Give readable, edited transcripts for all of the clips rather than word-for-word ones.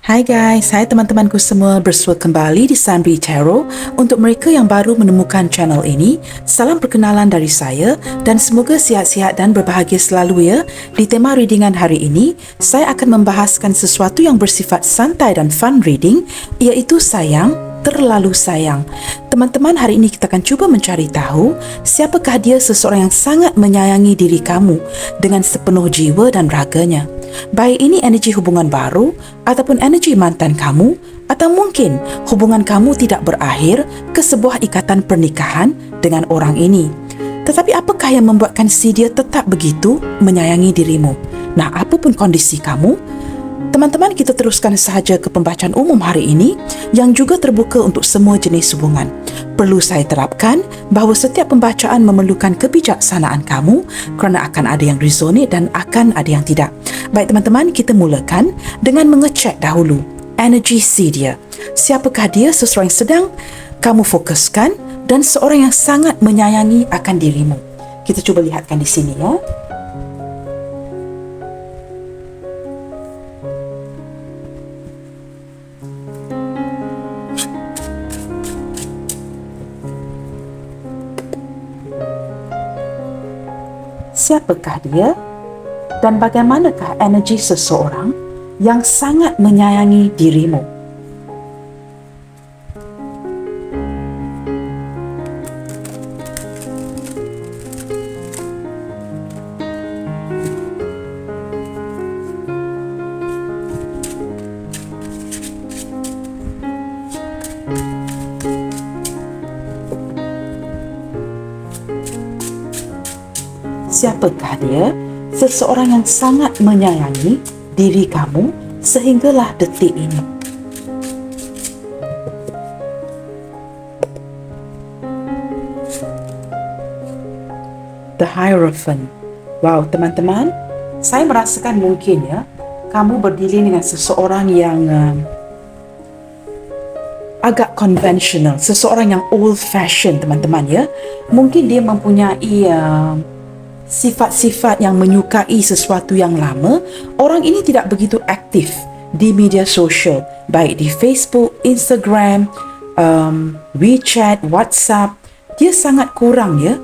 Hai guys, hai teman-temanku semua, bersua kembali di Sunri Tarot. Untuk mereka yang baru menemukan channel ini, salam perkenalan dari saya dan semoga sihat-sihat dan berbahagia selalu ya. Di tema readingan hari ini, saya akan membahaskan sesuatu yang bersifat santai dan fun reading, iaitu sayang, terlalu sayang. Teman-teman, hari ini kita akan cuba mencari tahu siapakah dia seseorang yang sangat menyayangi diri kamu dengan sepenuh jiwa dan raganya. Baik ini energi hubungan baru ataupun energi mantan kamu, atau mungkin hubungan kamu tidak berakhir ke sebuah ikatan pernikahan dengan orang ini. Tetapi apakah yang membuatkan si dia tetap begitu menyayangi dirimu? Nah, apapun kondisi kamu, teman-teman, kita teruskan sahaja ke pembacaan umum hari ini yang juga terbuka untuk semua jenis hubungan. Perlu saya terapkan bahawa setiap pembacaan memerlukan kebijaksanaan kamu kerana akan ada yang resonate dan akan ada yang tidak. Baik teman-teman, kita mulakan dengan mengecek dahulu energi si dia. Siapakah dia, seseorang yang sedang kamu fokuskan dan seorang yang sangat menyayangi akan dirimu. Kita cuba lihatkan di sini ya. Siapakah dia dan bagaimanakah energi seseorang yang sangat menyayangi dirimu? Siapakah dia? Seseorang yang sangat menyayangi diri kamu sehinggalah detik ini. The Hierophant. Wow, teman-teman, saya merasakan mungkin ya, kamu berdiri dengan seseorang yang agak konvensional, seseorang yang old fashion, teman-teman ya. Mungkin dia mempunyai sifat-sifat yang menyukai sesuatu yang lama. Orang ini tidak begitu aktif di media sosial, baik di Facebook, Instagram, WeChat, WhatsApp. Dia sangat kurang ya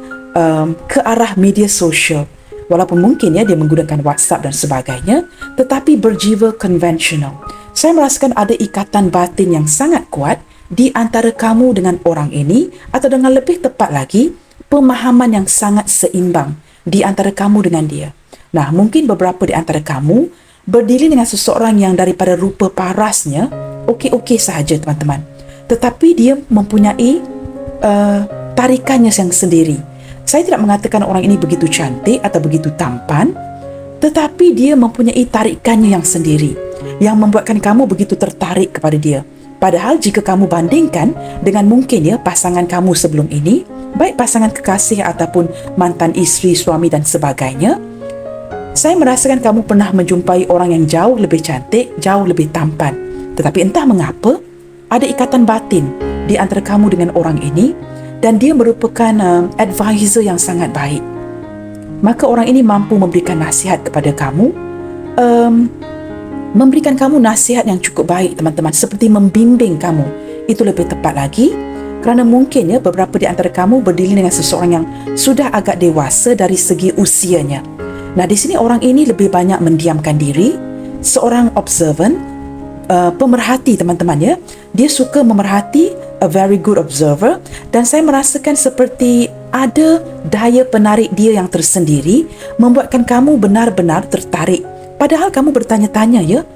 ke arah media sosial. Walaupun mungkin ya dia menggunakan WhatsApp dan sebagainya, tetapi berjiwa konvensional. Saya merasakan ada ikatan batin yang sangat kuat di antara kamu dengan orang ini, atau dengan lebih tepat lagi, pemahaman yang sangat seimbang di antara kamu dengan dia. Nah, mungkin beberapa di antara kamu berdiri dengan seseorang yang daripada rupa parasnya okey-okey sahaja, teman-teman. Tetapi dia mempunyai tarikannya yang sendiri. Saya tidak mengatakan orang ini begitu cantik atau begitu tampan, tetapi dia mempunyai tarikannya yang sendiri yang membuatkan kamu begitu tertarik kepada dia. Padahal jika kamu bandingkan dengan mungkin ya pasangan kamu sebelum ini, baik pasangan kekasih ataupun mantan isteri, suami dan sebagainya, saya merasakan kamu pernah menjumpai orang yang jauh lebih cantik, jauh lebih tampan. Tetapi entah mengapa, ada ikatan batin di antara kamu dengan orang ini dan dia merupakan advisor yang sangat baik. Maka orang ini mampu memberikan nasihat kepada kamu, memberikan kamu nasihat yang cukup baik, teman-teman, seperti membimbing kamu. Itu lebih tepat lagi, kerana mungkin ya beberapa di antara kamu berdiri dengan seseorang yang sudah agak dewasa dari segi usianya. Nah, di sini orang ini lebih banyak mendiamkan diri, seorang observant, pemerhati, teman-teman ya. Dia suka memerhati, a very good observer, dan saya merasakan seperti ada daya penarik dia yang tersendiri membuatkan kamu benar-benar tertarik. Padahal kamu bertanya-tanya ya,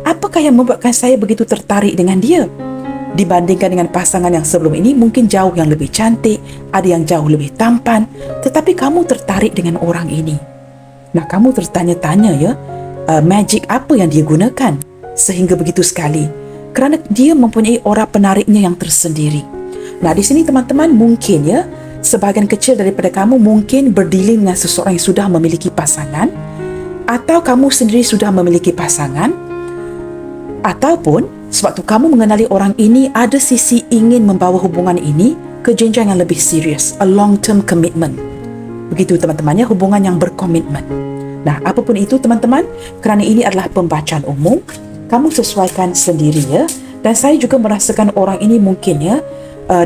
apakah yang membuatkan saya begitu tertarik dengan dia? Dibandingkan dengan pasangan yang sebelum ini, mungkin jauh yang lebih cantik, ada yang jauh lebih tampan, tetapi kamu tertarik dengan orang ini. Nah, kamu tertanya-tanya ya, magic apa yang dia gunakan sehingga begitu sekali? Kerana dia mempunyai aura penariknya yang tersendiri. Nah, di sini teman-teman, mungkin ya, sebahagian kecil daripada kamu mungkin berdiri dengan seseorang yang sudah memiliki pasangan, atau kamu sendiri sudah memiliki pasangan, ataupun sewaktu kamu mengenali orang ini, ada sisi ingin membawa hubungan ini ke jenjang yang lebih serius, a long term commitment. Begitu teman-teman ya, hubungan yang berkomitmen. Nah, apapun itu teman-teman, kerana ini adalah pembacaan umum, kamu sesuaikan sendiri ya. Dan saya juga merasakan orang ini mungkin ya,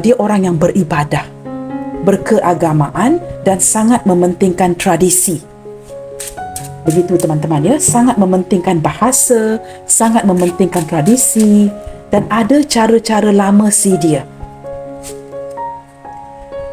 dia orang yang beribadah, berkeagamaan dan sangat mementingkan tradisi. Begitu teman-teman ya, sangat mementingkan bahasa, sangat mementingkan tradisi, dan ada cara-cara lama dia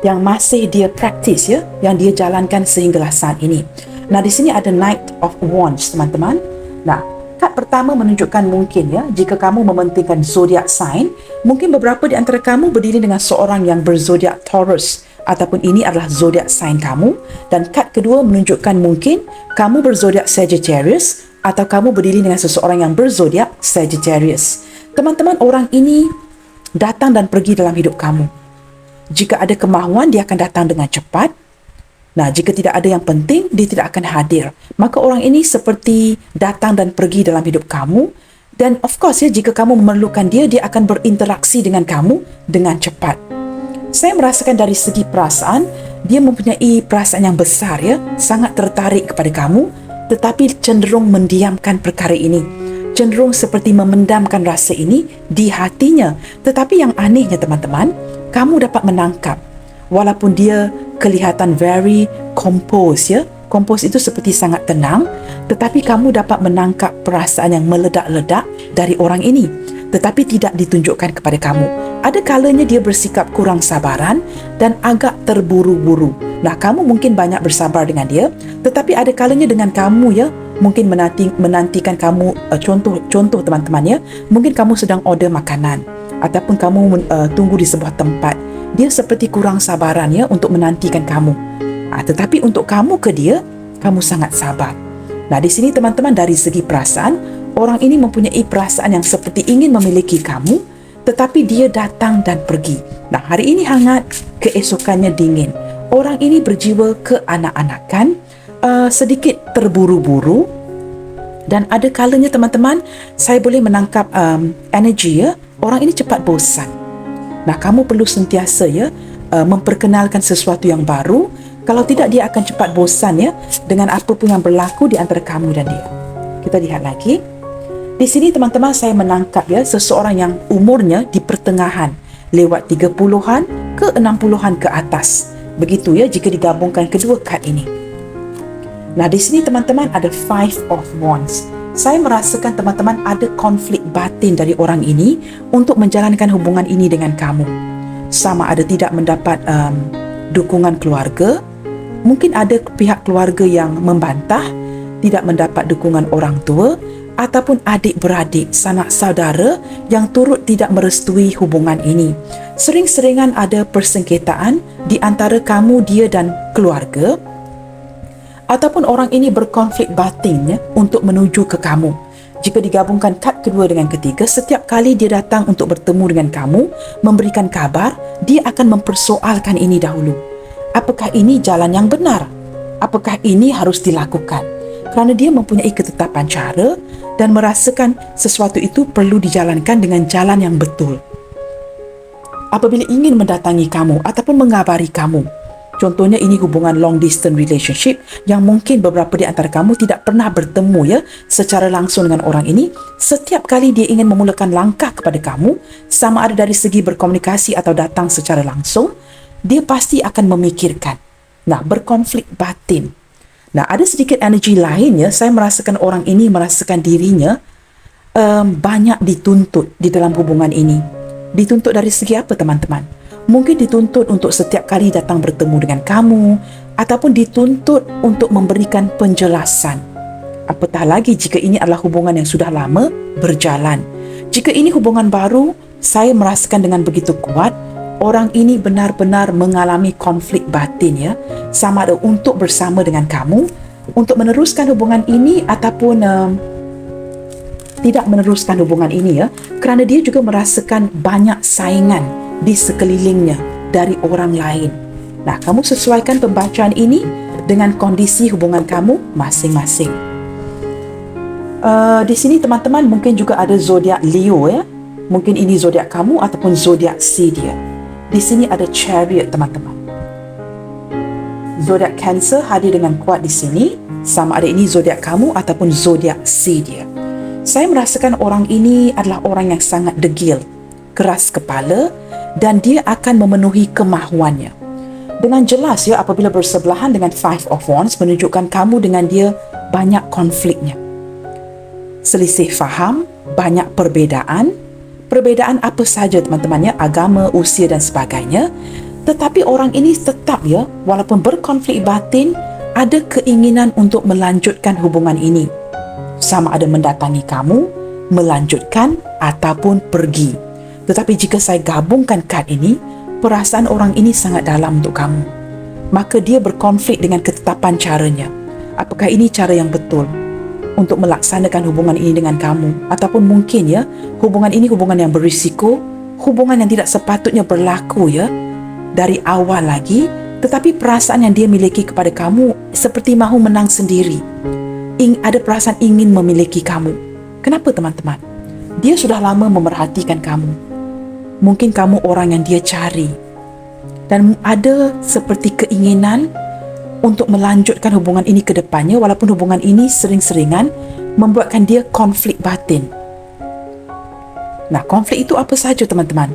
yang masih dia praktis ya, yang dia jalankan sehinggalah saat ini. Nah, di sini ada Knight of Wands teman-teman. Nah, kad pertama menunjukkan mungkin ya, jika kamu mementingkan zodiak sign, mungkin beberapa di antara kamu berdiri dengan seorang yang berzodiak Taurus, ataupun ini adalah zodiak sign kamu. Dan kad kedua menunjukkan mungkin kamu berzodiak Sagittarius atau kamu berdiri dengan seseorang yang berzodiak Sagittarius. Teman-teman, orang ini datang dan pergi dalam hidup kamu. Jika ada kemahuan, dia akan datang dengan cepat. Nah, jika tidak ada yang penting, dia tidak akan hadir. Maka orang ini seperti datang dan pergi dalam hidup kamu. Dan of course ya, jika kamu memerlukan dia, dia akan berinteraksi dengan kamu dengan cepat. Saya merasakan dari segi perasaan, dia mempunyai perasaan yang besar ya, sangat tertarik kepada kamu, tetapi cenderung mendiamkan perkara ini. Cenderung seperti memendamkan rasa ini di hatinya. Tetapi yang anehnya teman-teman, kamu dapat menangkap, walaupun dia kelihatan very composed ya. Composed itu seperti sangat tenang, tetapi kamu dapat menangkap perasaan yang meledak-ledak dari orang ini, tetapi tidak ditunjukkan kepada kamu. Ada kalanya dia bersikap kurang sabaran dan agak terburu-buru. Nah, kamu mungkin banyak bersabar dengan dia, tetapi ada kalanya dengan kamu ya, mungkin menantikan kamu, contoh teman-teman ya, mungkin kamu sedang order makanan ataupun kamu tunggu di sebuah tempat. Dia seperti kurang sabaran ya untuk menantikan kamu. Tetapi untuk kamu ke dia, kamu sangat sabar. Nah, di sini teman-teman, dari segi perasaan, orang ini mempunyai perasaan yang seperti ingin memiliki kamu, tetapi dia datang dan pergi. Nah, hari ini hangat, keesokannya dingin. Orang ini berjiwa keanak-anakan, sedikit terburu-buru, dan ada kalanya teman-teman, saya boleh menangkap energi ya, orang ini cepat bosan. Nah, kamu perlu sentiasa ya memperkenalkan sesuatu yang baru. Kalau tidak, dia akan cepat bosan ya dengan apa pun yang berlaku di antara kamu dan dia. Kita lihat lagi. Di sini teman-teman, saya menangkap ya seseorang yang umurnya di pertengahan, lewat 30-an ke 60-an ke atas. Begitu ya jika digabungkan kedua kad ini. Nah, di sini teman-teman ada Five of Wands. Saya merasakan teman-teman ada konflik batin dari orang ini untuk menjalankan hubungan ini dengan kamu. Sama ada tidak mendapat dukungan keluarga, mungkin ada pihak keluarga yang membantah, tidak mendapat dukungan orang tua, ataupun adik-beradik, sanak saudara yang turut tidak merestui hubungan ini. Sering-seringan ada persengketaan di antara kamu, dia dan keluarga, ataupun orang ini berkonflik batin ya, untuk menuju ke kamu. Jika digabungkan kad kedua dengan ketiga, setiap kali dia datang untuk bertemu dengan kamu, memberikan kabar, dia akan mempersoalkan ini dahulu. Apakah ini jalan yang benar? Apakah ini harus dilakukan? Kerana dia mempunyai ketetapan cara dan merasakan sesuatu itu perlu dijalankan dengan jalan yang betul. Apabila ingin mendatangi kamu ataupun mengabari kamu, contohnya ini hubungan long distance relationship yang mungkin beberapa di antara kamu tidak pernah bertemu ya secara langsung dengan orang ini. Setiap kali dia ingin memulakan langkah kepada kamu, sama ada dari segi berkomunikasi atau datang secara langsung, dia pasti akan memikirkan. Nah, berkonflik batin. Nah, ada sedikit energi lain ya, saya merasakan orang ini merasakan dirinya banyak dituntut di dalam hubungan ini. Dituntut dari segi apa teman-teman? Mungkin dituntut untuk setiap kali datang bertemu dengan kamu, ataupun dituntut untuk memberikan penjelasan. Apatah lagi jika ini adalah hubungan yang sudah lama berjalan. Jika ini hubungan baru, saya merasakan dengan begitu kuat, orang ini benar-benar mengalami konflik batin ya, sama ada untuk bersama dengan kamu, untuk meneruskan hubungan ini ataupun tidak meneruskan hubungan ini ya, kerana dia juga merasakan banyak saingan di sekelilingnya dari orang lain. Nah, kamu sesuaikan pembacaan ini dengan kondisi hubungan kamu masing-masing. Di sini teman-teman mungkin juga ada zodiak Leo ya. Mungkin ini zodiak kamu ataupun zodiak si dia. Di sini ada Chariot teman-teman. Zodiak Cancer hadir dengan kuat di sini, sama ada ini zodiak kamu ataupun zodiak si dia. Saya merasakan orang ini adalah orang yang sangat degil, keras kepala, dan dia akan memenuhi kemahuannya. Dengan jelas ya, apabila bersebelahan dengan Five of Wands menunjukkan kamu dengan dia banyak konfliknya. Selisih faham, banyak perbezaan. Perbezaan apa saja teman-teman ya, agama, usia dan sebagainya. Tetapi orang ini tetap ya, walaupun berkonflik batin, ada keinginan untuk melanjutkan hubungan ini. Sama ada mendatangi kamu, melanjutkan ataupun pergi. Tetapi jika saya gabungkan kad ini, perasaan orang ini sangat dalam untuk kamu. Maka dia berkonflik dengan ketetapan caranya. Apakah ini cara yang betul untuk melaksanakan hubungan ini dengan kamu? Ataupun mungkin ya, hubungan ini hubungan yang berisiko, hubungan yang tidak sepatutnya berlaku ya, dari awal lagi, tetapi perasaan yang dia miliki kepada kamu seperti mahu menang sendiri. Ada perasaan ingin memiliki kamu. Kenapa teman-teman? Dia sudah lama memerhatikan kamu. Mungkin kamu orang yang dia cari. Dan ada seperti keinginan untuk melanjutkan hubungan ini ke depannya, walaupun hubungan ini sering-seringan membuatkan dia konflik batin. Nah, konflik itu apa saja teman-teman?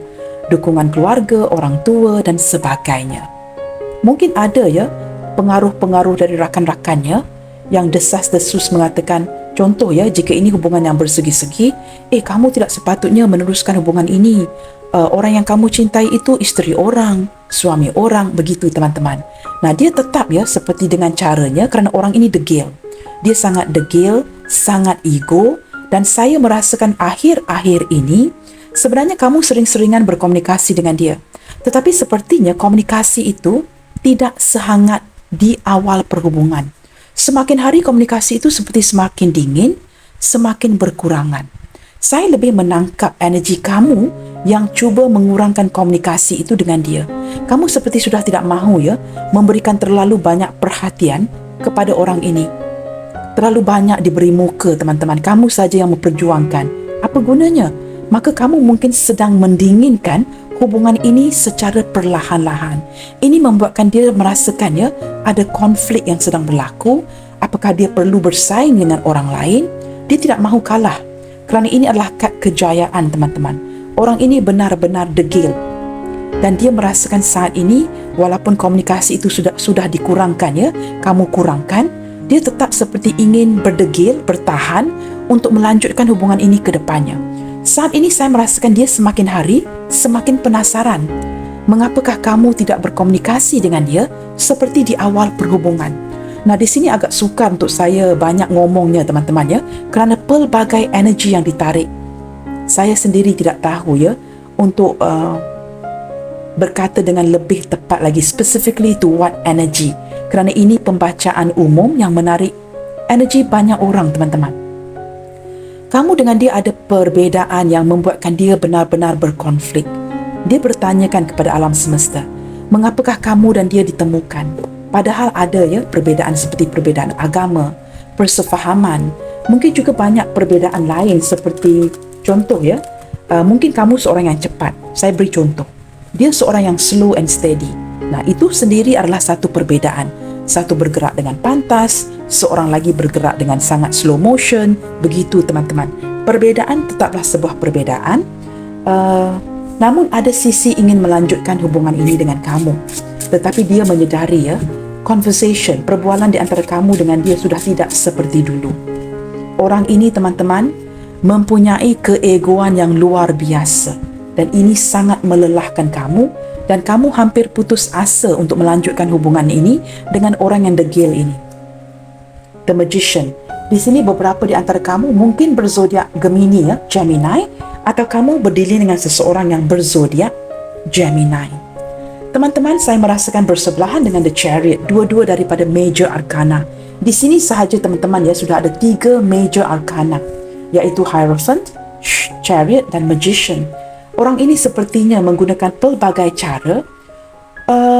Dukungan keluarga, orang tua dan sebagainya. Mungkin ada ya pengaruh-pengaruh dari rakan-rakannya yang desas-desus mengatakan, contoh ya, jika ini hubungan yang bersegi-segi, kamu tidak sepatutnya meneruskan hubungan ini. Orang yang kamu cintai itu isteri orang, suami orang, begitu teman-teman. Nah, dia tetap ya seperti dengan caranya kerana orang ini degil. Dia sangat degil, sangat ego, dan saya merasakan akhir-akhir ini sebenarnya kamu sering-seringan berkomunikasi dengan dia. Tetapi sepertinya komunikasi itu tidak sehangat di awal perhubungan. Semakin hari komunikasi itu seperti semakin dingin, semakin berkurangan. Saya lebih menangkap energi kamu yang cuba mengurangkan komunikasi itu dengan dia. Kamu seperti sudah tidak mahu ya memberikan terlalu banyak perhatian kepada orang ini. Terlalu banyak diberi muka teman-teman. Kamu saja yang memperjuangkan. Apa gunanya? Maka kamu mungkin sedang mendinginkan hubungan ini secara perlahan-lahan. Ini membuatkan dia merasakan ya ada konflik yang sedang berlaku. Apakah dia perlu bersaing dengan orang lain? Dia tidak mahu kalah. Kerana ini adalah kad kejayaan teman-teman. Orang ini benar-benar degil. Dan dia merasakan saat ini walaupun komunikasi itu sudah dikurangkan ya, kamu kurangkan, dia tetap seperti ingin berdegil, bertahan untuk melanjutkan hubungan ini ke depannya. Saat ini saya merasakan dia semakin hari semakin penasaran. Mengapakah kamu tidak berkomunikasi dengan dia seperti di awal perhubungan? Nah, di sini agak sukar untuk saya banyak ngomongnya teman-teman ya, kerana pelbagai energi yang ditarik. Saya sendiri tidak tahu ya untuk berkata dengan lebih tepat lagi, specifically to what energy. Kerana ini pembacaan umum yang menarik energi banyak orang teman-teman. Kamu dengan dia ada perbezaan yang membuatkan dia benar-benar berkonflik. Dia bertanyakan kepada alam semesta, mengapakah kamu dan dia ditemukan? Padahal ada ya perbezaan seperti perbezaan agama, persefahaman, mungkin juga banyak perbezaan lain seperti contoh ya, mungkin kamu seorang yang cepat. Saya beri contoh. Dia seorang yang slow and steady. Nah, itu sendiri adalah satu perbezaan. Satu bergerak dengan pantas, seorang lagi bergerak dengan sangat slow motion. Begitu teman-teman. Perbezaan tetaplah sebuah perbezaan. Namun ada sisi ingin melanjutkan hubungan ini dengan kamu. Tetapi dia menyedari ya, conversation, perbualan di antara kamu dengan dia sudah tidak seperti dulu. Orang ini teman-teman mempunyai keegoan yang luar biasa. Dan ini sangat melelahkan kamu. Dan kamu hampir putus asa untuk melanjutkan hubungan ini dengan orang yang degil ini. The Magician. Di sini beberapa di antara kamu mungkin berzodiak Gemini ya, Gemini, atau kamu berdiri dengan seseorang yang berzodiak Gemini. Teman-teman, saya merasakan bersebelahan dengan The Chariot, dua-dua daripada Major Arcana. Di sini sahaja teman-teman ya sudah ada 3 Major Arcana, iaitu Hierophant, Chariot dan Magician. Orang ini sepertinya menggunakan pelbagai cara,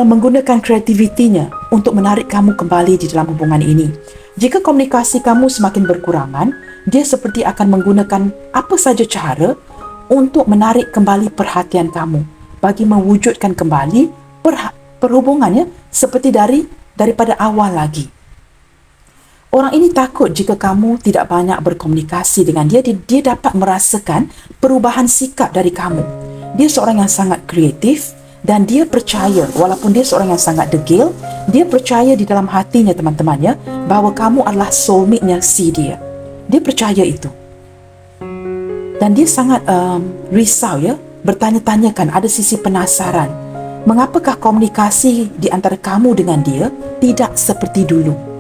menggunakan kreativitinya untuk menarik kamu kembali di dalam hubungan ini. Jika komunikasi kamu semakin berkurangan, dia seperti akan menggunakan apa saja cara untuk menarik kembali perhatian kamu bagi mewujudkan kembali perhubungannya seperti daripada awal lagi. Orang ini takut jika kamu tidak banyak berkomunikasi dengan dia, dia dapat merasakan perubahan sikap dari kamu. Dia seorang yang sangat kreatif dan dia percaya, walaupun dia seorang yang sangat degil, dia percaya di dalam hatinya teman-teman ya, bahawa kamu adalah soulmate-nya si dia. Dia percaya itu. Dan dia sangat risau ya, bertanya-tanyakan, ada sisi penasaran. Mengapakah komunikasi di antara kamu dengan dia tidak seperti dulu?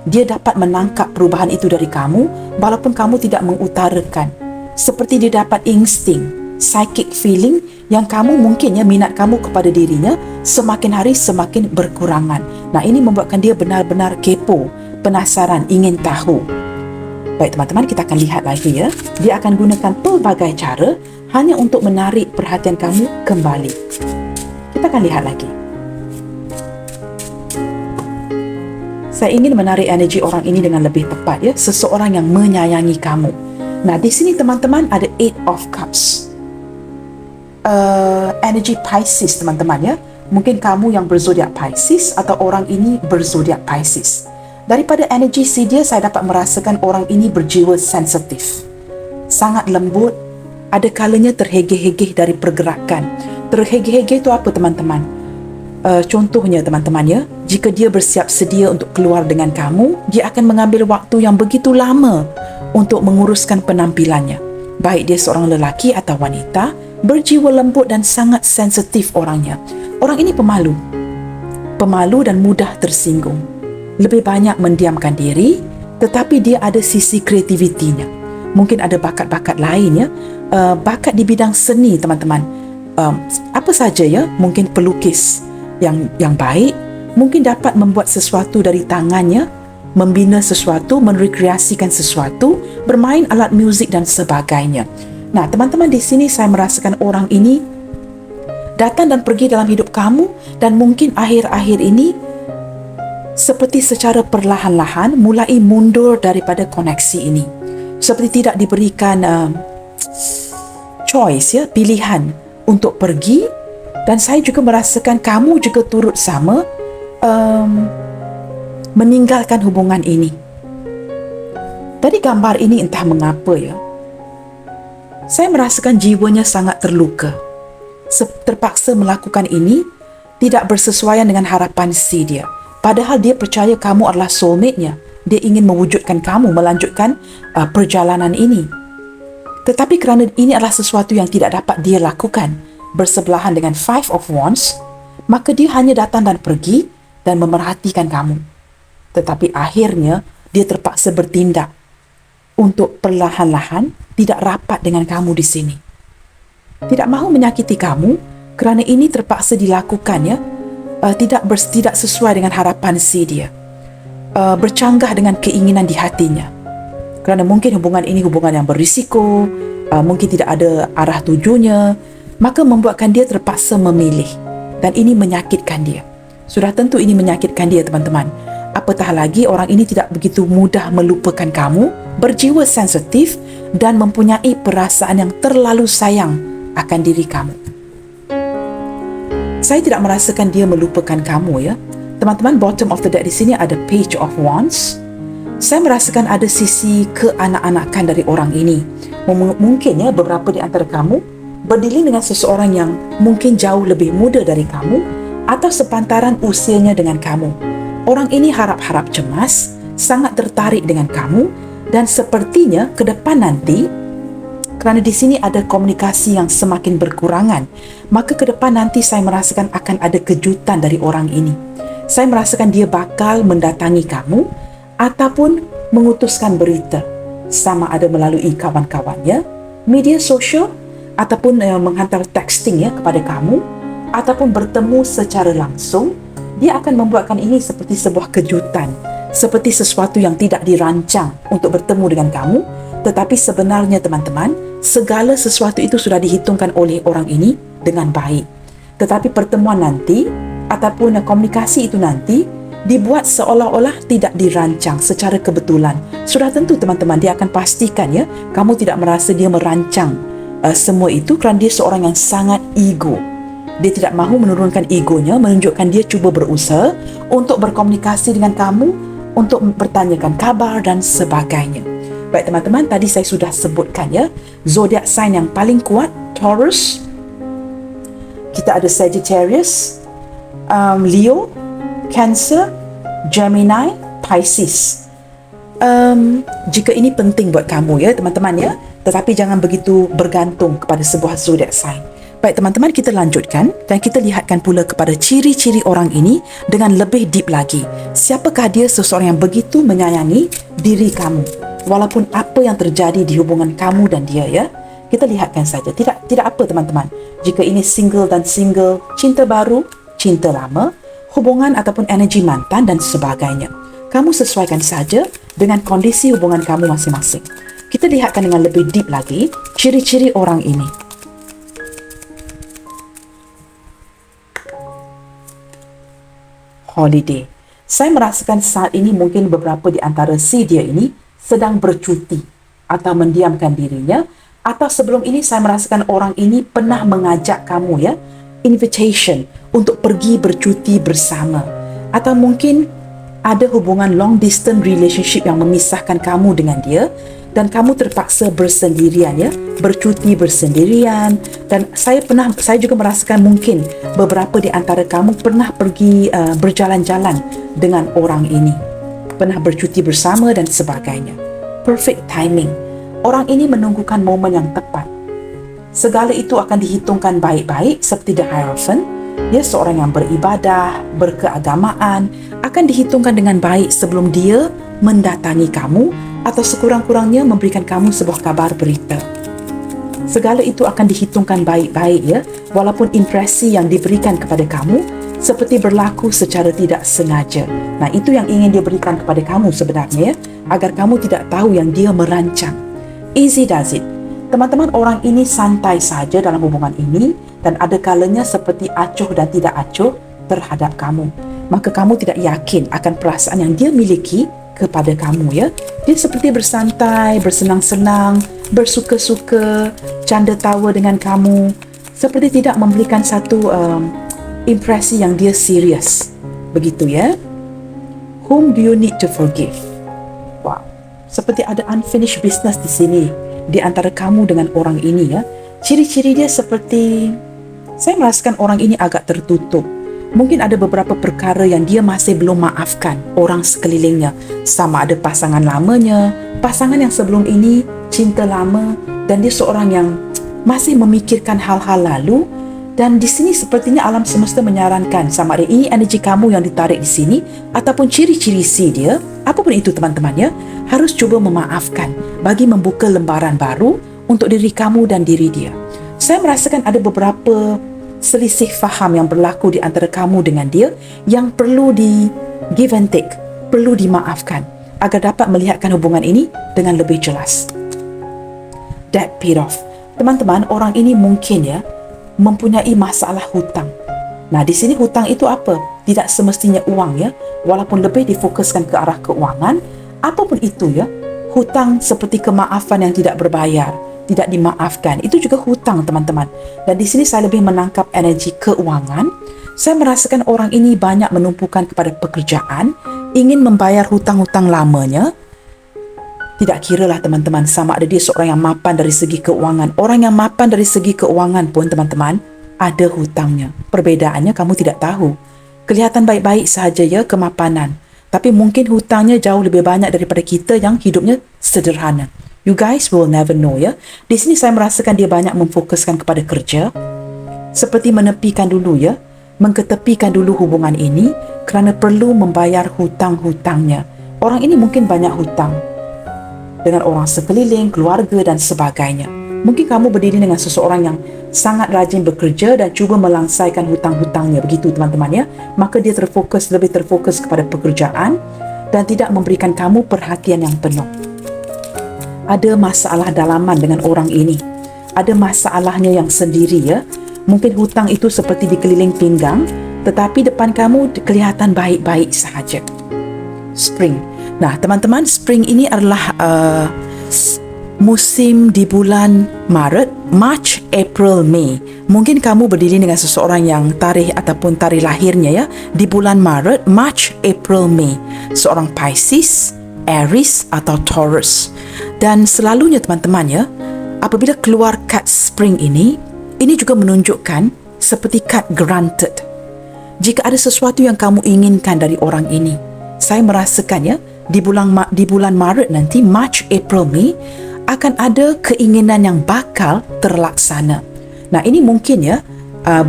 Dia dapat menangkap perubahan itu dari kamu walaupun kamu tidak mengutarakan. Seperti dia dapat insting, psychic feeling yang kamu mungkinnya minat kamu kepada dirinya semakin hari semakin berkurangan. Nah, ini membuatkan dia benar-benar kepo, penasaran, ingin tahu. Baik teman-teman, kita akan lihat lagi ya. Dia akan gunakan pelbagai cara hanya untuk menarik perhatian kamu kembali. Kita akan lihat lagi. Saya ingin menarik energi orang ini dengan lebih tepat ya, seseorang yang menyayangi kamu. Nah, di sini teman-teman ada 8 of Cups. Energi Pisces teman-teman ya. Mungkin kamu yang berzodiak Pisces atau orang ini berzodiak Pisces. Daripada energi si dia, saya dapat merasakan orang ini berjiwa sensitif. Sangat lembut, ada kalanya terhegeh-hegeh dari pergerakan. Terhegeh-hegeh itu apa teman-teman? Contohnya teman-teman ya, jika dia bersiap sedia untuk keluar dengan kamu, dia akan mengambil waktu yang begitu lama untuk menguruskan penampilannya. Baik dia seorang lelaki atau wanita, berjiwa lembut dan sangat sensitif orangnya. Orang ini pemalu dan mudah tersinggung. Lebih banyak mendiamkan diri, tetapi dia ada sisi kreativitinya. Mungkin ada bakat-bakat lain ya, bakat di bidang seni teman-teman. Apa saja ya, mungkin pelukis yang baik, mungkin dapat membuat sesuatu dari tangannya, membina sesuatu, merekreasikan sesuatu, bermain alat muzik dan sebagainya. Nah, teman-teman, di sini saya merasakan orang ini datang dan pergi dalam hidup kamu, dan mungkin akhir-akhir ini seperti secara perlahan-lahan mulai mundur daripada koneksi ini. Seperti tidak diberikan choice ya, pilihan untuk pergi. Dan saya juga merasakan kamu juga turut sama meninggalkan hubungan ini. Dari gambar ini entah mengapa ya, saya merasakan jiwanya sangat terluka. Terpaksa melakukan ini tidak bersesuaian dengan harapan si dia. Padahal dia percaya kamu adalah soulmate-nya. Dia ingin mewujudkan kamu, melanjutkan perjalanan ini. Tetapi kerana ini adalah sesuatu yang tidak dapat dia lakukan, bersebelahan dengan 5 of Wands, maka dia hanya datang dan pergi dan memerhatikan kamu. Tetapi akhirnya dia terpaksa bertindak untuk perlahan-lahan tidak rapat dengan kamu di sini. Tidak mahu menyakiti kamu kerana ini terpaksa dilakukan ya, tidak sesuai dengan harapan si dia. Bercanggah dengan keinginan di hatinya. Kerana mungkin hubungan ini hubungan yang berisiko, mungkin tidak ada arah tujunya, maka membuatkan dia terpaksa memilih. Dan ini menyakitkan dia. Sudah tentu ini menyakitkan dia teman-teman. Apatah lagi orang ini tidak begitu mudah melupakan kamu, berjiwa sensitif dan mempunyai perasaan yang terlalu sayang akan diri kamu. Saya tidak merasakan dia melupakan kamu ya. Teman-teman, bottom of the deck di sini ada Page of Wands. Saya merasakan ada sisi keanak-anakan dari orang ini. Mungkin ya beberapa di antara kamu berdiling dengan seseorang yang mungkin jauh lebih muda dari kamu atau sepantaran usianya dengan kamu. Orang ini harap-harap cemas, sangat tertarik dengan kamu, dan sepertinya ke depan nanti, kerana di sini ada komunikasi yang semakin berkurangan, maka ke depan nanti saya merasakan akan ada kejutan dari orang ini. Saya merasakan dia bakal mendatangi kamu ataupun mengutuskan berita, sama ada melalui kawan-kawannya, media sosial, ataupun menghantar texting ya kepada kamu, ataupun bertemu secara langsung. Dia akan membuatkan ini seperti sebuah kejutan, seperti sesuatu yang tidak dirancang untuk bertemu dengan kamu. Tetapi sebenarnya teman-teman, segala sesuatu itu sudah dihitungkan oleh orang ini dengan baik. Tetapi pertemuan nanti ataupun komunikasi itu nanti dibuat seolah-olah tidak dirancang secara kebetulan. Sudah tentu teman-teman, dia akan pastikan ya, kamu tidak merasa dia merancang semua itu, kerana dia seorang yang sangat ego. Dia tidak mahu menurunkan egonya, menunjukkan dia cuba berusaha untuk berkomunikasi dengan kamu untuk bertanyakan kabar dan sebagainya. Baik teman-teman, tadi saya sudah sebutkan ya, zodiak sign yang paling kuat Taurus, kita ada Sagittarius, Leo, Cancer, Gemini, Pisces. Jika ini penting buat kamu ya teman-teman ya, tetapi jangan begitu bergantung kepada sebuah zodiak sign. Baik teman-teman, kita lanjutkan dan kita lihatkan pula kepada ciri-ciri orang ini dengan lebih deep lagi. Siapakah dia? Seseorang yang begitu menyayangi diri kamu walaupun apa yang terjadi di hubungan kamu dan dia ya. Kita lihatkan saja. Tidak apa teman-teman. Jika ini single dan single, cinta baru, cinta lama, hubungan ataupun energi mantan dan sebagainya. Kamu sesuaikan saja dengan kondisi hubungan kamu masing-masing. Kita lihatkan dengan lebih deep lagi ciri-ciri orang ini. Holiday. Saya merasakan saat ini mungkin beberapa di antara si dia ini sedang bercuti atau mendiamkan dirinya, atau sebelum ini saya merasakan orang ini pernah mengajak kamu ya, invitation untuk pergi bercuti bersama, atau mungkin ada hubungan long distance relationship yang memisahkan kamu dengan dia dan kamu terpaksa bersendirian ya, bercuti bersendirian. Dan saya juga merasakan mungkin beberapa di antara kamu pernah pergi berjalan-jalan dengan orang ini, pernah bercuti bersama dan sebagainya. Perfect timing. Orang ini menunggukan momen yang tepat. Segala itu akan dihitungkan baik-baik seperti the Hierophant. Dia seorang yang beribadah, berkeagamaan, akan dihitungkan dengan baik sebelum dia mendatangi kamu atau sekurang-kurangnya memberikan kamu sebuah kabar berita. Segala itu akan dihitungkan baik-baik ya, walaupun impresi yang diberikan kepada kamu seperti berlaku secara tidak sengaja. Nah, itu yang ingin dia berikan kepada kamu sebenarnya ya, agar kamu tidak tahu yang dia merancang. Easy does it. Teman-teman, orang ini santai saja dalam hubungan ini dan ada kalanya seperti acuh dan tidak acuh terhadap kamu. Maka kamu tidak yakin akan perasaan yang dia miliki kepada kamu ya. Dia seperti bersantai, bersenang-senang, bersuka-suka, canda tawa dengan kamu, seperti tidak memberikan satu impresi yang dia serius. Begitu ya. Whom do you need to forgive? Wow. Seperti ada unfinished business di sini di antara kamu dengan orang ini ya. Ciri-ciri dia seperti, saya merasakan orang ini agak tertutup. Mungkin ada beberapa perkara yang dia masih belum maafkan orang sekelilingnya. Sama ada pasangan lamanya, pasangan yang sebelum ini, cinta lama, dan dia seorang yang masih memikirkan hal-hal lalu. Dan di sini sepertinya alam semesta menyarankan sama ada ini energi kamu yang ditarik di sini ataupun ciri-ciri si dia, apapun itu teman-teman ya, harus cuba memaafkan bagi membuka lembaran baru untuk diri kamu dan diri dia. Saya merasakan ada beberapa selisih faham yang berlaku di antara kamu dengan dia yang perlu di give and take, perlu dimaafkan agar dapat melihatkan hubungan ini dengan lebih jelas. Debt paid off. Teman-teman, orang ini mungkin ya mempunyai masalah hutang. Nah, di sini hutang itu apa? Tidak semestinya uang ya, walaupun lebih difokuskan ke arah keuangan. Apapun itu ya, hutang seperti kemaafan yang tidak berbayar, tidak dimaafkan, itu juga hutang teman-teman. Dan di sini saya lebih menangkap energi keuangan. Saya merasakan orang ini banyak menumpukan kepada pekerjaan, ingin membayar hutang-hutang lamanya. Tidak kiralah teman-teman, sama ada dia seorang yang mapan dari segi keuangan. Orang yang mapan dari segi keuangan pun teman-teman ada hutangnya. Perbedaannya kamu tidak tahu. Kelihatan baik-baik sahaja ya kemapanan, tapi mungkin hutangnya jauh lebih banyak daripada kita yang hidupnya sederhana. You guys will never know ya. Di sini saya merasakan dia banyak memfokuskan kepada kerja, seperti menepikan dulu ya, mengketepikan dulu hubungan ini kerana perlu membayar hutang-hutangnya. Orang ini mungkin banyak hutang dengan orang sekeliling, keluarga dan sebagainya. Mungkin kamu berdiri dengan seseorang yang sangat rajin bekerja dan cuba melangsaikan hutang-hutangnya, begitu teman-teman ya. Maka dia lebih terfokus kepada pekerjaan dan tidak memberikan kamu perhatian yang penuh. Ada masalah dalaman dengan orang ini. Ada masalahnya yang sendiri ya. Mungkin hutang itu seperti dikeliling pinggang, tetapi depan kamu kelihatan baik-baik sahaja. Spring. Nah, teman-teman, spring ini adalah musim di bulan Maret, March, April, May. Mungkin kamu berdiri dengan seseorang yang tarikh ataupun tarikh lahirnya di bulan Maret, March, April, Mei. Seorang Pisces, Aries atau Taurus. Dan selalunya teman-teman apabila keluar kad spring ini juga menunjukkan seperti kad granted. Jika ada sesuatu yang kamu inginkan dari orang ini, saya merasakan di bulan Maret nanti, March, April, Mei, akan ada keinginan yang bakal terlaksana. Nah, ini mungkin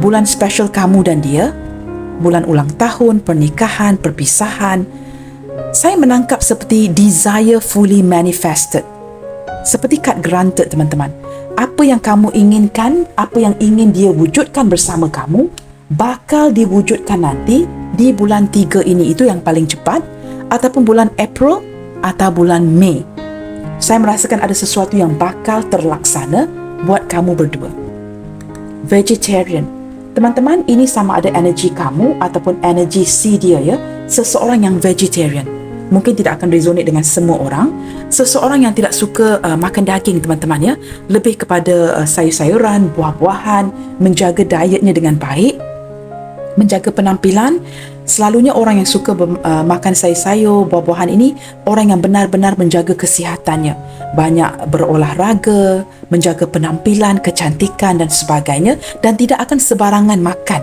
bulan special kamu dan dia, bulan ulang tahun, pernikahan, perpisahan. Saya menangkap seperti desire fully manifested. Seperti kad granted, teman-teman. Apa yang kamu inginkan, apa yang ingin dia wujudkan bersama kamu, bakal diwujudkan nanti di bulan 3 ini. Itu yang paling cepat, ataupun bulan April atau bulan Mei. Saya merasakan ada sesuatu yang bakal terlaksana buat kamu berdua. Vegetarian. Teman-teman, ini sama ada energi kamu ataupun energi si dia seseorang yang vegetarian. Mungkin tidak akan resonate dengan semua orang. Seseorang yang tidak suka makan daging, teman-teman lebih kepada sayur-sayuran, buah-buahan, menjaga dietnya dengan baik, menjaga penampilan. Selalunya orang yang suka makan sayur-sayur, buah-buahan ini orang yang benar-benar menjaga kesihatannya. Banyak berolahraga, menjaga penampilan, kecantikan dan sebagainya, dan tidak akan sebarangan makan.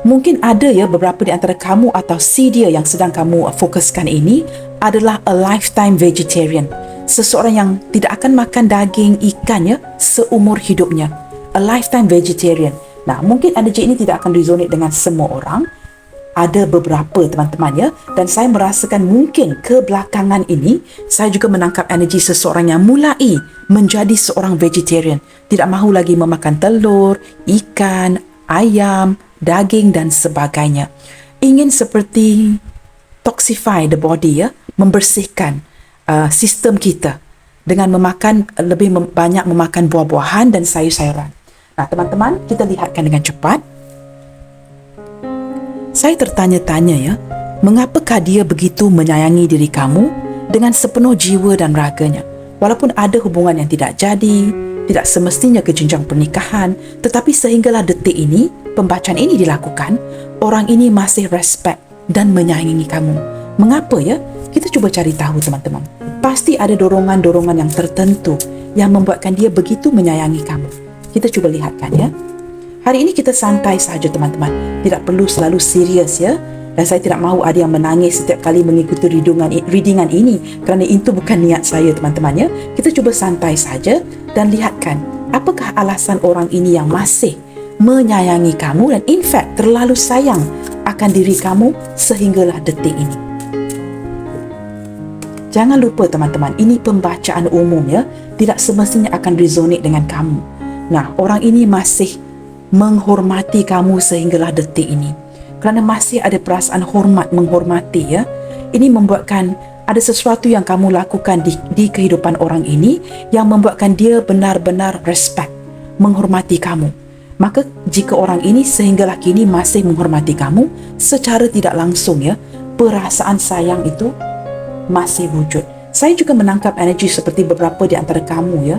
Mungkin ada beberapa di antara kamu atau si dia yang sedang kamu fokuskan ini adalah a lifetime vegetarian. Seseorang yang tidak akan makan daging, ikan seumur hidupnya. A lifetime vegetarian. Nah, mungkin energi ini tidak akan resonate dengan semua orang. Ada beberapa, teman-teman dan saya merasakan mungkin kebelakangan ini saya juga menangkap energi seseorang yang mulai menjadi seorang vegetarian. Tidak mahu lagi memakan telur, ikan, ayam, daging dan sebagainya. Ingin seperti toxify the body membersihkan sistem kita dengan lebih banyak memakan buah-buahan dan sayur-sayuran. Nah, teman-teman, kita lihatkan dengan cepat. Saya tertanya-tanya mengapakah dia begitu menyayangi diri kamu dengan sepenuh jiwa dan raganya. Walaupun ada hubungan yang tidak jadi, tidak semestinya ke jenjang pernikahan, tetapi sehinggalah detik ini, pembacaan ini dilakukan, orang ini masih respect dan menyayangi kamu. Mengapa Kita cuba cari tahu, teman-teman. Pasti ada dorongan-dorongan yang tertentu yang membuatkan dia begitu menyayangi kamu. Kita cuba lihatkan Hari ini kita santai saja, teman-teman. Tidak perlu selalu serius Dan saya tidak mahu ada yang menangis setiap kali mengikuti readingan ini, kerana itu bukan niat saya, teman-teman Kita cuba santai saja dan lihatkan apakah alasan orang ini yang masih menyayangi kamu dan in fact terlalu sayang akan diri kamu sehinggalah detik ini. Jangan lupa, teman-teman, ini pembacaan umum tidak semestinya akan resonate dengan kamu. Nah, orang ini masih menghormati kamu sehinggalah detik ini. Kerana masih ada perasaan hormat, menghormati Ini membuatkan ada sesuatu yang kamu lakukan di kehidupan orang ini yang membuatkan dia benar-benar respect, menghormati kamu. Maka jika orang ini sehinggalah kini masih menghormati kamu, secara tidak langsung perasaan sayang itu masih wujud. Saya juga menangkap energi seperti beberapa di antara kamu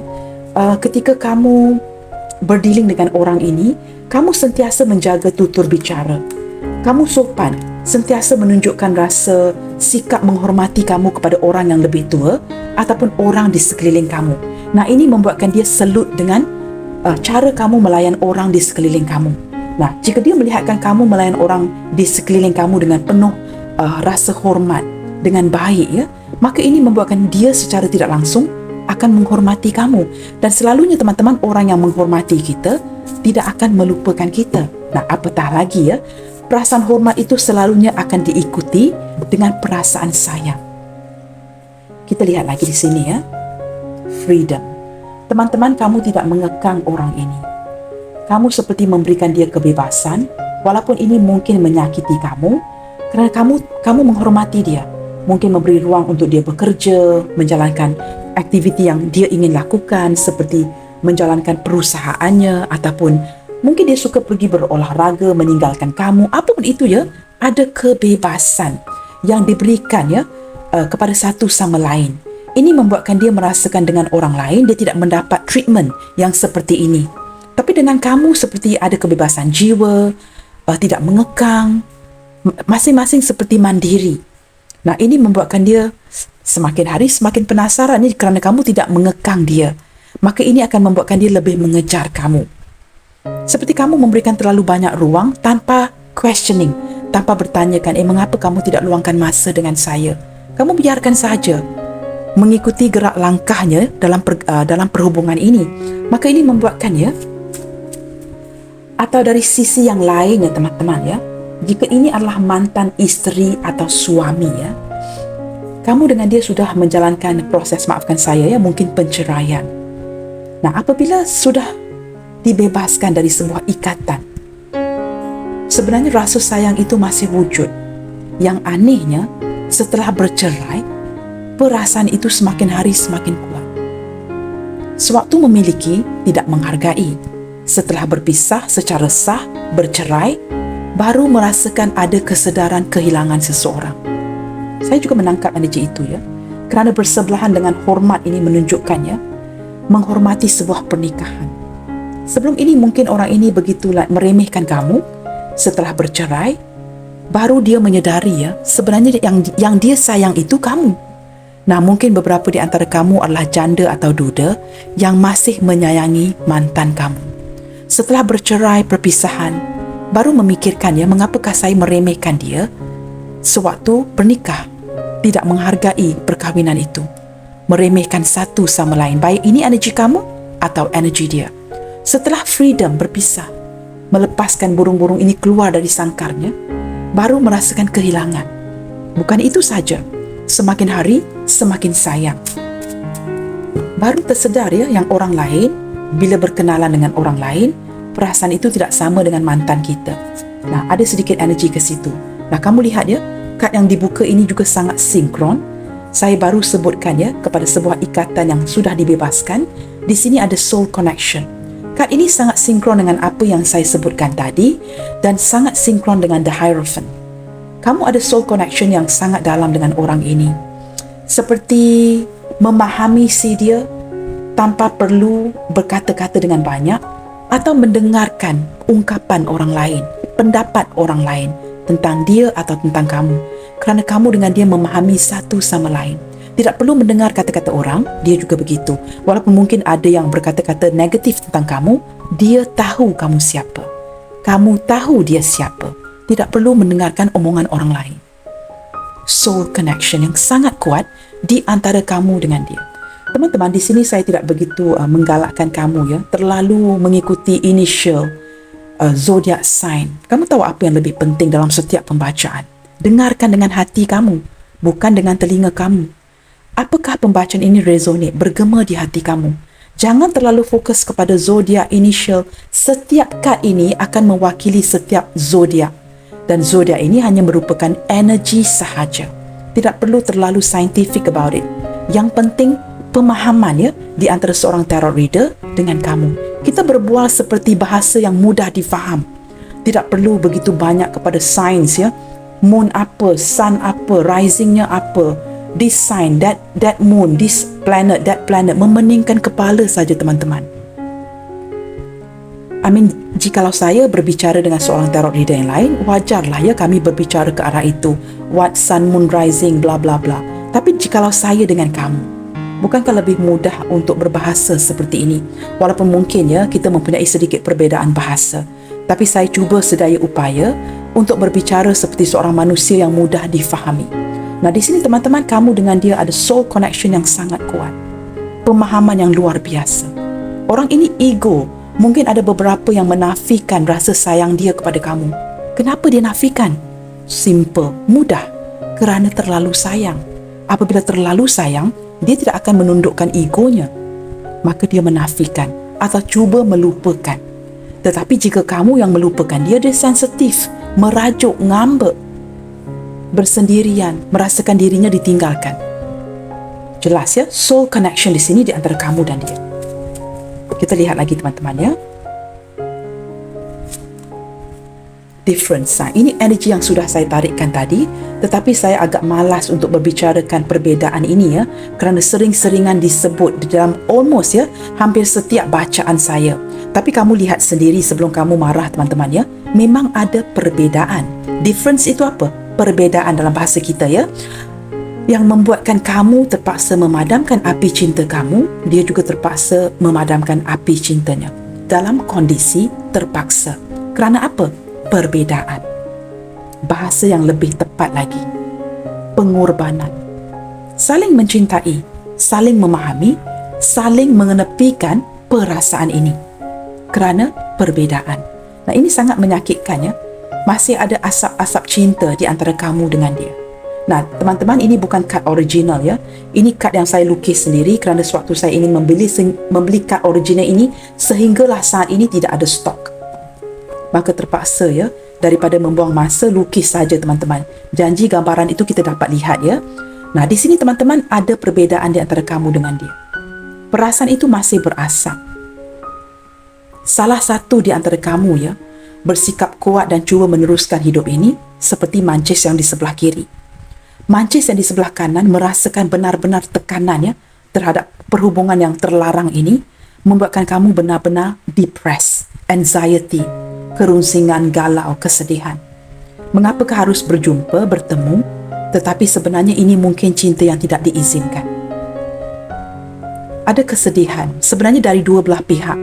ketika kamu berdealing dengan orang ini, kamu sentiasa menjaga tutur bicara. Kamu sopan, sentiasa menunjukkan rasa sikap menghormati kamu kepada orang yang lebih tua ataupun orang di sekeliling kamu. Nah, ini membuatkan dia selut dengan cara kamu melayan orang di sekeliling kamu. Nah, jika dia melihatkan kamu melayan orang di sekeliling kamu dengan penuh rasa hormat, dengan baik maka ini membuatkan dia secara tidak langsung akan menghormati kamu. Dan selalunya, teman-teman, orang yang menghormati kita tidak akan melupakan kita. Nah, apatah lagi perasaan hormat itu selalunya akan diikuti dengan perasaan sayang. Kita lihat lagi di sini freedom. Teman-teman, kamu tidak mengekang orang ini. Kamu seperti memberikan dia kebebasan, walaupun ini mungkin menyakiti kamu, kerana kamu menghormati dia. Mungkin memberi ruang untuk dia bekerja, menjalankan aktiviti yang dia ingin lakukan, seperti menjalankan perusahaannya, ataupun mungkin dia suka pergi berolahraga, meninggalkan kamu. Apapun itu ada kebebasan yang diberikan kepada satu sama lain. Ini membuatkan dia merasakan dengan orang lain dia tidak mendapat treatment yang seperti ini. Tapi dengan kamu seperti ada kebebasan jiwa, tidak mengekang, masing-masing seperti mandiri. Nah, ini membuatkan dia semakin hari semakin penasaran ni kerana kamu tidak mengekang dia. Maka ini akan membuatkan dia lebih mengejar kamu. Seperti kamu memberikan terlalu banyak ruang tanpa questioning, tanpa bertanyakan, mengapa kamu tidak luangkan masa dengan saya? Kamu biarkan sahaja mengikuti gerak langkahnya dalam perhubungan ini. Maka ini membuatkannya, atau dari sisi yang lain ya teman-teman ya, jika ini adalah mantan isteri atau suami ya, kamu dengan dia sudah menjalankan proses, maafkan saya ya, mungkin penceraian. Nah, apabila sudah dibebaskan dari sebuah ikatan, sebenarnya rasa sayang itu masih wujud. Yang anehnya, setelah bercerai, perasaan itu semakin hari semakin kuat. Sewaktu memiliki, tidak menghargai. Setelah berpisah secara sah, bercerai, baru merasakan ada kesedaran kehilangan seseorang. Saya juga menangkap energi itu ya. Kerana bersebelahan dengan hormat ini menunjukkannya menghormati sebuah pernikahan. Sebelum ini mungkin orang ini begitu meremehkan kamu. Setelah bercerai, baru dia menyedari ya, sebenarnya yang dia sayang itu kamu. Nah, mungkin beberapa di antara kamu adalah janda atau duda yang masih menyayangi mantan kamu. Setelah bercerai, perpisahan, baru memikirkan ya, mengapakah saya meremehkan dia sewaktu bernikah, tidak menghargai perkahwinan itu, meremehkan satu sama lain, baik ini energi kamu atau energi dia. Setelah freedom, berpisah, melepaskan burung-burung ini keluar dari sangkarnya, baru merasakan kehilangan. Bukan itu saja, semakin hari semakin sayang. Baru tersedar ya, yang orang lain bila berkenalan dengan orang lain, perasaan itu tidak sama dengan mantan kita. Nah, ada sedikit energi ke situ. Nah, kamu lihat ya, kad yang dibuka ini juga sangat sinkron. Saya baru sebutkan ya, kepada sebuah ikatan yang sudah dibebaskan. Di sini ada soul connection. Kad ini sangat sinkron dengan apa yang saya sebutkan tadi dan sangat sinkron dengan the Hierophant. Kamu ada soul connection yang sangat dalam dengan orang ini. Seperti memahami si dia tanpa perlu berkata-kata dengan banyak atau mendengarkan ungkapan orang lain, pendapat orang lain tentang dia atau tentang kamu. Kerana kamu dengan dia memahami satu sama lain. Tidak perlu mendengar kata-kata orang, dia juga begitu. Walaupun mungkin ada yang berkata-kata negatif tentang kamu, dia tahu kamu siapa. Kamu tahu dia siapa. Tidak perlu mendengarkan omongan orang lain. Soul connection yang sangat kuat di antara kamu dengan dia. Teman-teman, di sini saya tidak begitu menggalakkan kamu ya, terlalu mengikuti initial zodiac sign. Kamu tahu apa yang lebih penting dalam setiap pembacaan? Dengarkan dengan hati kamu, bukan dengan telinga kamu. Apakah pembacaan ini resonate, bergema di hati kamu? Jangan terlalu fokus kepada zodiak initial. Setiap kad ini akan mewakili setiap zodiak. Dan zodiak ini hanya merupakan energi sahaja. Tidak perlu terlalu scientific about it. Yang penting pemahaman ya, di antara seorang tarot reader dengan kamu. Kita berbual seperti bahasa yang mudah difaham. Tidak perlu begitu banyak kepada sains ya. Moon apa, sun apa, risingnya apa, this sign, that moon, this planet, that planet. Memeningkan kepala saja teman-teman. Jikalau saya berbicara dengan seorang tarot reader yang lain, wajarlah ya kami berbicara ke arah itu. What sun, moon, rising, bla bla bla. Tapi jikalau saya dengan kamu, bukankah lebih mudah untuk berbahasa seperti ini? Walaupun mungkin ya kita mempunyai sedikit perbezaan bahasa, tapi saya cuba sedaya upaya untuk berbicara seperti seorang manusia yang mudah difahami. Nah, di sini teman-teman, kamu dengan dia ada soul connection yang sangat kuat. Pemahaman yang luar biasa. Orang ini ego. Mungkin ada beberapa yang menafikan rasa sayang dia kepada kamu. Kenapa dia nafikan? Simple, mudah. Kerana terlalu sayang. Apabila terlalu sayang, dia tidak akan menundukkan egonya. Maka dia menafikan atau cuba melupakan. Tetapi jika kamu yang melupakan dia, dia sensitif, merajuk, ngambek, bersendirian, merasakan dirinya ditinggalkan. Jelas ya, soul connection di sini di antara kamu dan dia. Kita lihat lagi teman-teman ya. difference. Ini energi yang sudah saya tarikkan tadi, tetapi saya agak malas untuk berbicarakan perbezaan ini ya, kerana sering-seringan disebut di dalam almost ya, hampir setiap bacaan saya. Tapi kamu lihat sendiri sebelum kamu marah teman-teman ya, memang ada perbezaan. Difference itu apa? Perbezaan dalam bahasa kita ya, yang membuatkan kamu terpaksa memadamkan api cinta kamu, dia juga terpaksa memadamkan api cintanya. Dalam kondisi terpaksa. Kerana apa? Perbezaan. Bahasa yang lebih tepat lagi, pengorbanan. Saling mencintai, saling memahami, saling mengenepikan perasaan ini kerana perbezaan. Nah, ini sangat menyakitkan ya. Masih ada asap-asap cinta di antara kamu dengan dia. Nah, teman-teman, ini bukan kad original ya. Ini kad yang saya lukis sendiri kerana sewaktu saya ingin membeli kad original ini, sehinggalah saat ini tidak ada stok. Maka terpaksa ya, daripada membuang masa, lukis saja teman-teman. Janji gambaran itu kita dapat lihat ya. Nah, di sini teman-teman ada perbezaan di antara kamu dengan dia. Perasaan itu masih berasap. Salah satu di antara kamu ya, bersikap kuat dan cuba meneruskan hidup ini seperti Mancis yang di sebelah kiri. Mancis yang di sebelah kanan merasakan benar-benar tekanan ya terhadap perhubungan yang terlarang ini, membuatkan kamu benar-benar depressed, anxiety, kerunsingan, galau, kesedihan. Mengapakah harus berjumpa, bertemu, tetapi sebenarnya ini mungkin cinta yang tidak diizinkan. Ada kesedihan sebenarnya dari dua belah pihak,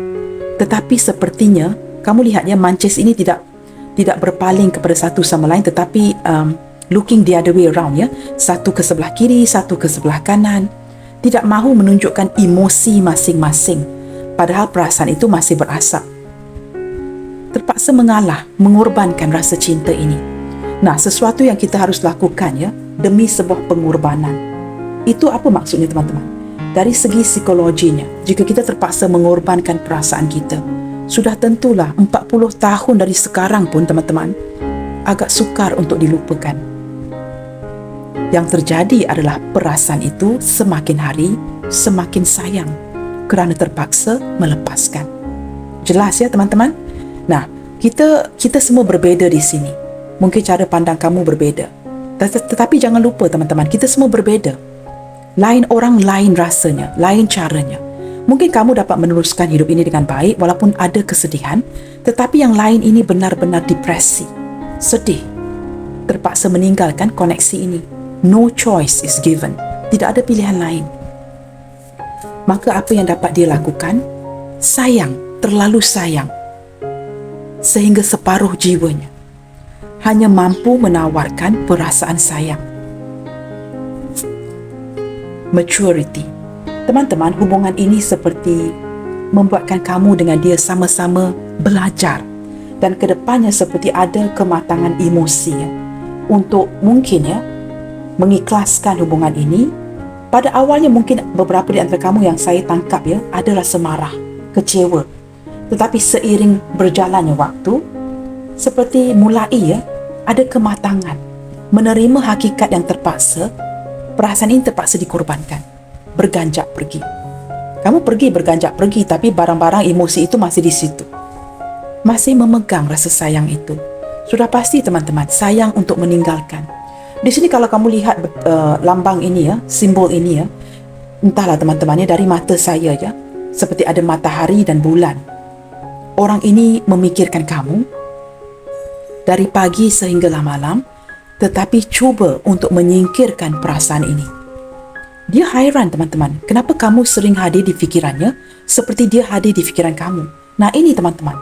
tetapi sepertinya kamu lihat ya, Mancis ini tidak berpaling kepada satu sama lain, tetapi looking the other way around ya, satu ke sebelah kiri, satu ke sebelah kanan, tidak mahu menunjukkan emosi masing-masing, padahal perasaan itu masih berasap. Terpaksa mengalah, mengorbankan rasa cinta ini. Nah, sesuatu yang kita harus lakukan ya, demi sebuah pengorbanan. Itu apa maksudnya teman-teman? Dari segi psikologinya, jika kita terpaksa mengorbankan perasaan kita, sudah tentulah 40 tahun dari sekarang pun teman-teman, agak sukar untuk dilupakan. Yang terjadi adalah perasaan itu semakin hari semakin sayang kerana terpaksa melepaskan. Jelas ya teman-teman? Nah, kita semua berbeza di sini. Mungkin cara pandang kamu berbeza. Tetapi jangan lupa teman-teman, kita semua berbeza. Lain orang, lain rasanya, lain caranya. Mungkin kamu dapat meneruskan hidup ini dengan baik walaupun ada kesedihan, tetapi yang lain ini benar-benar depresi, sedih, terpaksa meninggalkan koneksi ini. No choice is given. Tidak ada pilihan lain. Maka apa yang dapat dia lakukan? Sayang, terlalu sayang, sehingga separuh jiwanya hanya mampu menawarkan perasaan sayang. Maturity. Teman-teman, hubungan ini seperti membuatkan kamu dengan dia sama-sama belajar, dan kedepannya seperti ada kematangan emosi ya, untuk mungkin ya mengikhlaskan hubungan ini. Pada awalnya mungkin beberapa di antara kamu yang saya tangkap ya, ada rasa marah, kecewa. Tetapi seiring berjalannya waktu, seperti mulai ya, ada kematangan, menerima hakikat yang terpaksa, perasaan ini terpaksa dikorbankan, berganjak pergi. Kamu pergi berganjak pergi, tapi barang-barang emosi itu masih di situ. Masih memegang rasa sayang itu. Sudah pasti teman-teman, sayang untuk meninggalkan. Di sini kalau kamu lihat lambang ini ya, simbol ini ya, entahlah teman-temannya, dari mata saya ya, seperti ada matahari dan bulan. Orang ini memikirkan kamu dari pagi sehinggalah malam, tetapi cuba untuk menyingkirkan perasaan ini. Dia hairan teman-teman, kenapa kamu sering hadir di fikirannya seperti dia hadir di fikiran kamu. Nah ini teman-teman,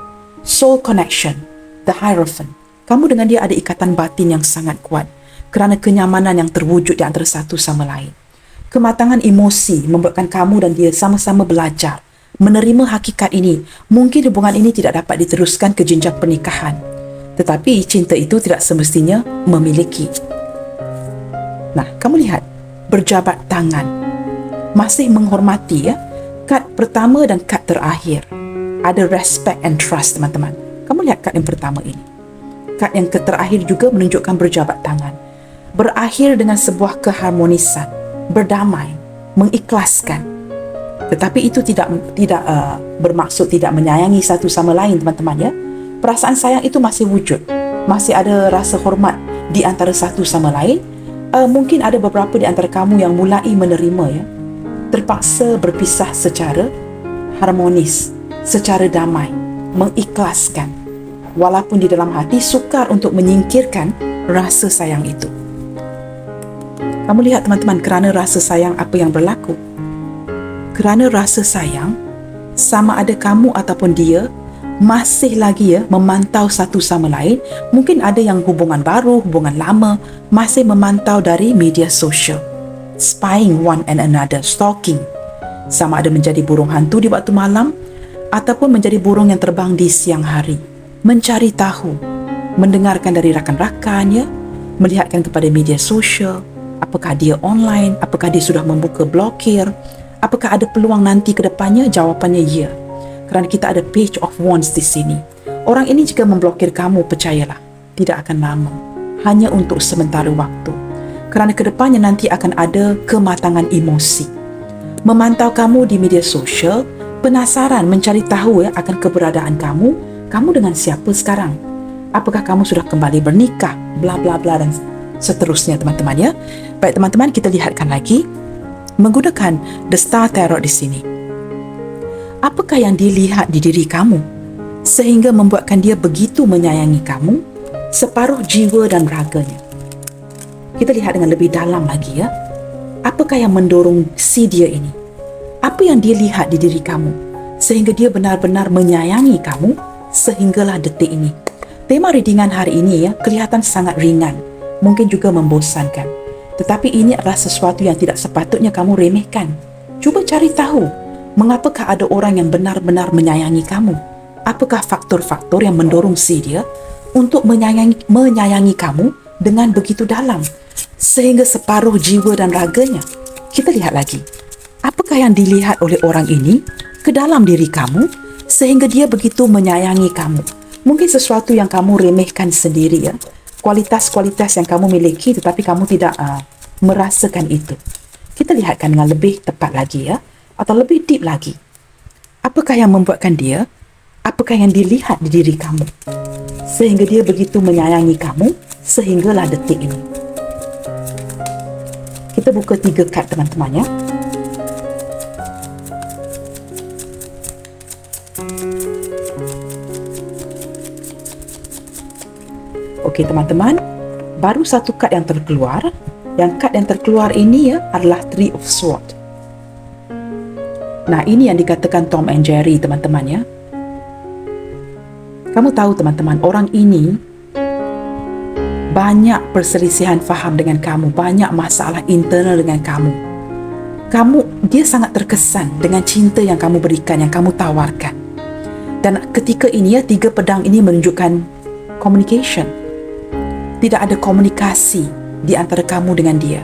soul connection, the hierophant. Kamu dengan dia ada ikatan batin yang sangat kuat kerana kenyamanan yang terwujud di antara satu sama lain. Kematangan emosi membuatkan kamu dan dia sama-sama belajar menerima hakikat ini. Mungkin hubungan ini tidak dapat diteruskan ke jenjang pernikahan, tetapi cinta itu tidak semestinya memiliki. Nah, kamu lihat, berjabat tangan, masih menghormati ya. Kad pertama dan kad terakhir ada respect and trust teman-teman. Kamu lihat kad yang pertama ini. Kad yang terakhir juga menunjukkan berjabat tangan. Berakhir dengan sebuah keharmonisan, berdamai, mengikhlaskan. Tetapi itu tidak bermaksud tidak menyayangi satu sama lain teman-teman ya. Perasaan sayang itu masih wujud. Masih ada rasa hormat di antara satu sama lain. Mungkin ada beberapa di antara kamu yang mulai menerima, ya, terpaksa berpisah secara harmonis, secara damai, mengikhlaskan, walaupun di dalam hati sukar untuk menyingkirkan rasa sayang itu. Kamu lihat teman-teman, kerana rasa sayang apa yang berlaku? Kerana rasa sayang, sama ada kamu ataupun dia masih lagi, ya, memantau satu sama lain. Mungkin ada yang hubungan baru, hubungan lama, masih memantau dari media sosial, spying one and another, stalking. Sama ada menjadi burung hantu di waktu malam ataupun menjadi burung yang terbang di siang hari, mencari tahu, mendengarkan dari rakan-rakan, ya, melihatkan kepada media sosial, apakah dia online, apakah dia sudah membuka blokir, apakah ada peluang nanti ke depannya. Jawapannya ya, kerana kita ada page of wands di sini. Orang ini jika memblokir kamu, percayalah, tidak akan lama, hanya untuk sementara waktu. Kerana ke depannya nanti akan ada kematangan emosi. Memantau kamu di media sosial, penasaran mencari tahu, ya, akan keberadaan kamu. Kamu dengan siapa sekarang? Apakah kamu sudah kembali bernikah? Bla bla bla dan seterusnya, teman-teman, ya. Baik teman-teman, kita lihatkan lagi menggunakan The Star Tarot di sini. Apakah yang dilihat di diri kamu sehingga membuatkan dia begitu menyayangi kamu, separuh jiwa dan raganya? Kita lihat dengan lebih dalam lagi, ya. Apakah yang mendorong si dia ini? Apa yang dia lihat di diri kamu sehingga dia benar-benar menyayangi kamu sehinggalah detik ini? Tema readingan hari ini, ya, kelihatan sangat ringan, mungkin juga membosankan. Tetapi ini adalah sesuatu yang tidak sepatutnya kamu remehkan. Cuba cari tahu, mengapakah ada orang yang benar-benar menyayangi kamu? Apakah faktor-faktor yang mendorong si dia untuk menyayangi kamu dengan begitu dalam, sehingga separuh jiwa dan raganya? Kita lihat lagi. Apakah yang dilihat oleh orang ini ke dalam diri kamu, sehingga dia begitu menyayangi kamu? Mungkin sesuatu yang kamu remehkan sendiri, ya. Kualitas-kualitas yang kamu miliki tetapi kamu tidak merasakan itu. Kita lihatkan dengan lebih tepat lagi, ya, atau lebih deep lagi. Apakah yang membuatkan dia, apakah yang dilihat di diri kamu sehingga dia begitu menyayangi kamu sehinggalah detik ini? Kita buka 3 kad, teman-teman, ya. Okey teman-teman, baru satu kad yang terkeluar. Yang kad yang terkeluar ini, ya, adalah Three of Swords. Nah, ini yang dikatakan Tom and Jerry, teman-teman, ya. Kamu tahu teman-teman, orang ini banyak perselisihan faham dengan kamu, banyak masalah internal dengan kamu. Dia sangat terkesan dengan cinta yang kamu berikan, yang kamu tawarkan. Dan ketika ini, ya, 3 pedang ini menunjukkan communication. Tidak ada komunikasi di antara kamu dengan dia.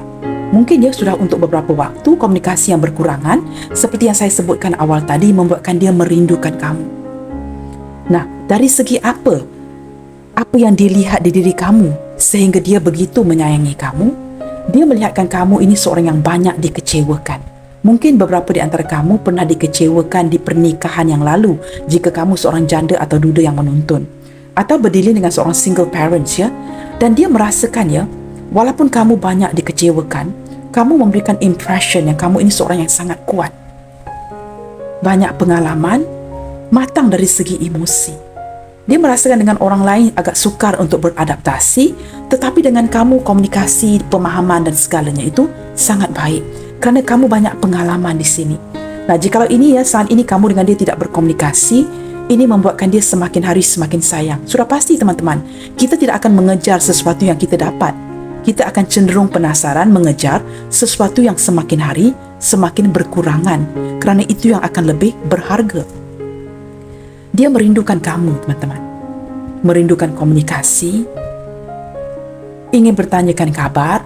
Mungkin dia sudah untuk beberapa waktu komunikasi yang berkurangan, seperti yang saya sebutkan awal tadi, membuatkan dia merindukan kamu. Nah, dari segi apa yang dilihat di diri kamu sehingga dia begitu menyayangi kamu? Dia melihatkan kamu ini seorang yang banyak dikecewakan. Mungkin beberapa di antara kamu pernah dikecewakan di pernikahan yang lalu, jika kamu seorang janda atau duda yang menonton, atau berdilin dengan seorang single parents, ya. Dan dia merasakan, ya, walaupun kamu banyak dikecewakan, kamu memberikan impression yang kamu ini seorang yang sangat kuat, banyak pengalaman, matang dari segi emosi. Dia merasakan dengan orang lain agak sukar untuk beradaptasi, tetapi dengan kamu komunikasi, pemahaman dan segalanya itu sangat baik, kerana kamu banyak pengalaman di sini. Nah, jikalau ini, ya, saat ini kamu dengan dia tidak berkomunikasi, ini membuatkan dia semakin hari semakin sayang. Sudah pasti teman-teman, kita tidak akan mengejar sesuatu yang kita dapat. Kita akan cenderung penasaran mengejar sesuatu yang semakin hari semakin berkurangan, kerana itu yang akan lebih berharga. Dia merindukan kamu, teman-teman. Merindukan komunikasi, ingin bertanyakan kabar,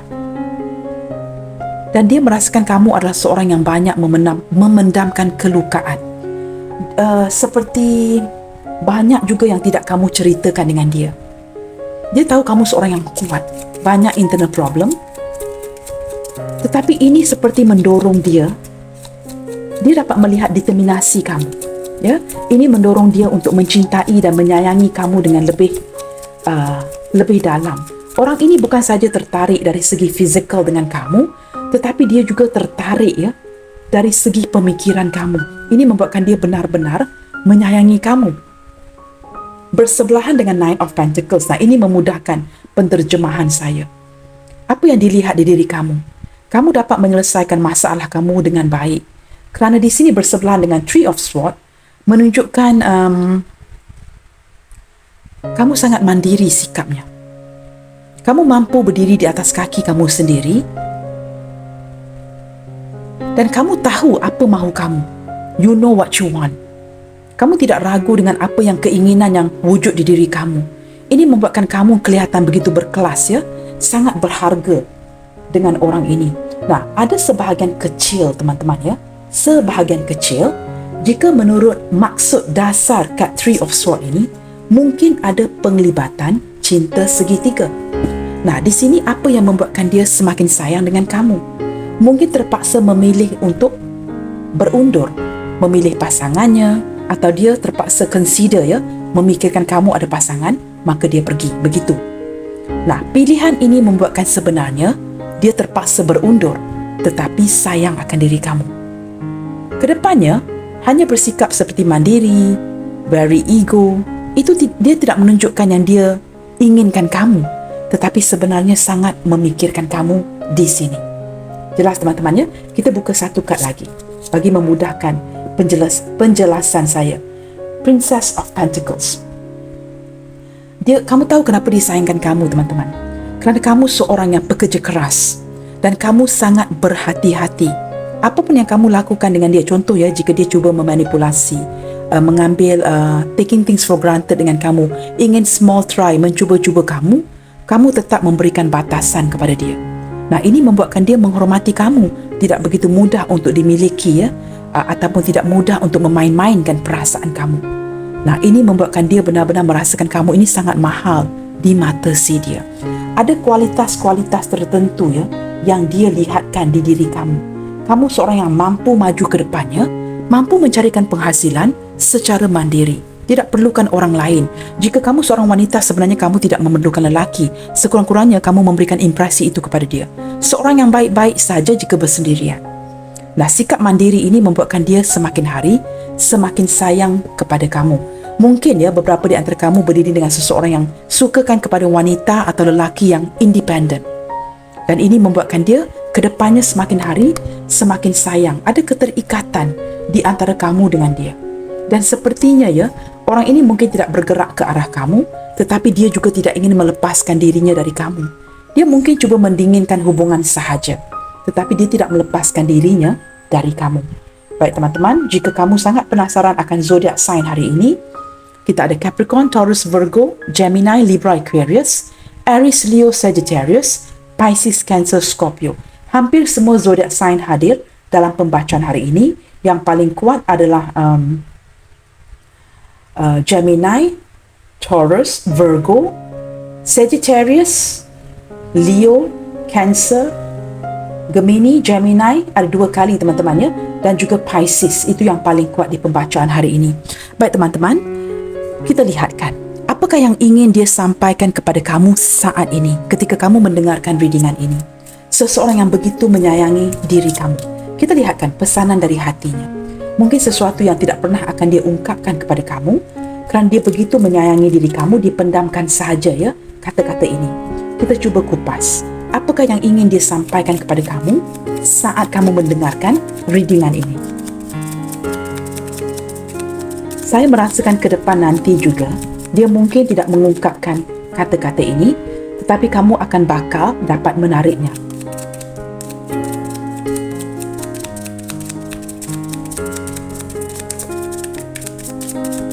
dan dia merasakan kamu adalah seorang yang banyak memendamkan kelukaan. Seperti banyak juga yang tidak kamu ceritakan dengan dia. Dia tahu kamu seorang yang kuat, banyak internal problem, tetapi ini seperti mendorong dia dapat melihat determinasi kamu, ya. Ini mendorong dia untuk mencintai dan menyayangi kamu dengan lebih lebih dalam. Orang ini bukan saja tertarik dari segi fizikal dengan kamu, tetapi dia juga tertarik ya dari segi pemikiran kamu. Ini membuatkan dia benar-benar menyayangi kamu. Bersebelahan dengan Nine of Pentacles. Nah, ini memudahkan penterjemahan saya. Apa yang dilihat di diri kamu? Kamu dapat menyelesaikan masalah kamu dengan baik. Kerana di sini bersebelahan dengan Three of Swords, menunjukkan kamu sangat mandiri sikapnya. Kamu mampu berdiri di atas kaki kamu sendiri dan kamu tahu apa mahu kamu. You know what you want. Kamu tidak ragu dengan apa yang keinginan yang wujud di diri kamu. Ini membuatkan kamu kelihatan begitu berkelas ya, sangat berharga dengan orang ini. Nah, ada sebahagian kecil teman-teman ya, sebahagian kecil, jika menurut maksud dasar kad Three of Swords ini, mungkin ada penglibatan cinta segitiga. Nah, di sini apa yang membuatkan dia semakin sayang dengan kamu? Mungkin terpaksa memilih untuk berundur, memilih pasangannya, atau dia terpaksa consider ya, memikirkan kamu ada pasangan, maka dia pergi, begitu. Nah, pilihan ini membuatkan sebenarnya dia terpaksa berundur, tetapi sayang akan diri kamu. Kedepannya, hanya bersikap seperti mandiri, very ego, itu dia tidak menunjukkan yang dia inginkan kamu, tetapi sebenarnya sangat memikirkan kamu di sini. Jelas teman-teman ya? Kita buka satu kad lagi bagi memudahkan penjelasan saya. Princess of Pentacles. Kamu tahu kenapa dia sayangkan kamu teman-teman? Kerana kamu seorang yang pekerja keras dan kamu sangat berhati-hati. Apapun yang kamu lakukan dengan dia, contoh ya, jika dia cuba memanipulasi, mengambil taking things for granted dengan kamu, ingin small try, mencuba-cuba kamu tetap memberikan batasan kepada dia. Nah, ini membuatkan dia menghormati kamu, tidak begitu mudah untuk dimiliki ya, ataupun tidak mudah untuk memain-mainkan perasaan kamu. Nah, ini membuatkan dia benar-benar merasakan kamu ini sangat mahal di mata si dia. Ada kualitas-kualitas tertentu ya yang dia lihatkan di diri kamu. Kamu seorang yang mampu maju ke depannya, mampu mencarikan penghasilan secara mandiri, tidak perlukan orang lain. Jika kamu seorang wanita, sebenarnya kamu tidak memerlukan lelaki. Sekurang-kurangnya kamu memberikan impresi itu kepada dia. Seorang yang baik-baik saja jika bersendirian. Nah, sikap mandiri ini membuatkan dia semakin hari semakin sayang kepada kamu. Mungkin ya beberapa di antara kamu berdiri dengan seseorang yang sukakan kepada wanita atau lelaki yang independen. Dan ini membuatkan dia kedepannya semakin hari semakin sayang. Ada keterikatan di antara kamu dengan dia. Dan sepertinya ya, orang ini mungkin tidak bergerak ke arah kamu, tetapi dia juga tidak ingin melepaskan dirinya dari kamu. Dia mungkin cuba mendinginkan hubungan sahaja, tetapi dia tidak melepaskan dirinya dari kamu. Baik teman-teman, jika kamu sangat penasaran akan zodiak sign hari ini, kita ada Capricorn, Taurus, Virgo, Gemini, Libra, Aquarius, Aries, Leo, Sagittarius, Pisces, Cancer, Scorpio. Hampir semua zodiak sign hadir dalam pembacaan hari ini. Yang paling kuat adalah Gemini, Taurus, Virgo, Sagittarius, Leo, Cancer, Gemini, Gemini ada 2 kali teman-teman ya, dan juga Pisces. Itu yang paling kuat di pembacaan hari ini. Baik teman-teman, kita lihatkan apakah yang ingin dia sampaikan kepada kamu saat ini ketika kamu mendengarkan readingan ini. Seseorang yang begitu menyayangi diri kamu. Kita lihatkan pesanan dari hatinya. Mungkin sesuatu yang tidak pernah akan dia ungkapkan kepada kamu, kerana dia begitu menyayangi diri kamu, dipendamkan sahaja ya kata-kata ini. Kita cuba kupas. Apakah yang ingin dia sampaikan kepada kamu saat kamu mendengarkan readingan ini? Saya merasakan ke depan nanti juga, dia mungkin tidak mengungkapkan kata-kata ini, tetapi kamu akan bakal dapat menariknya.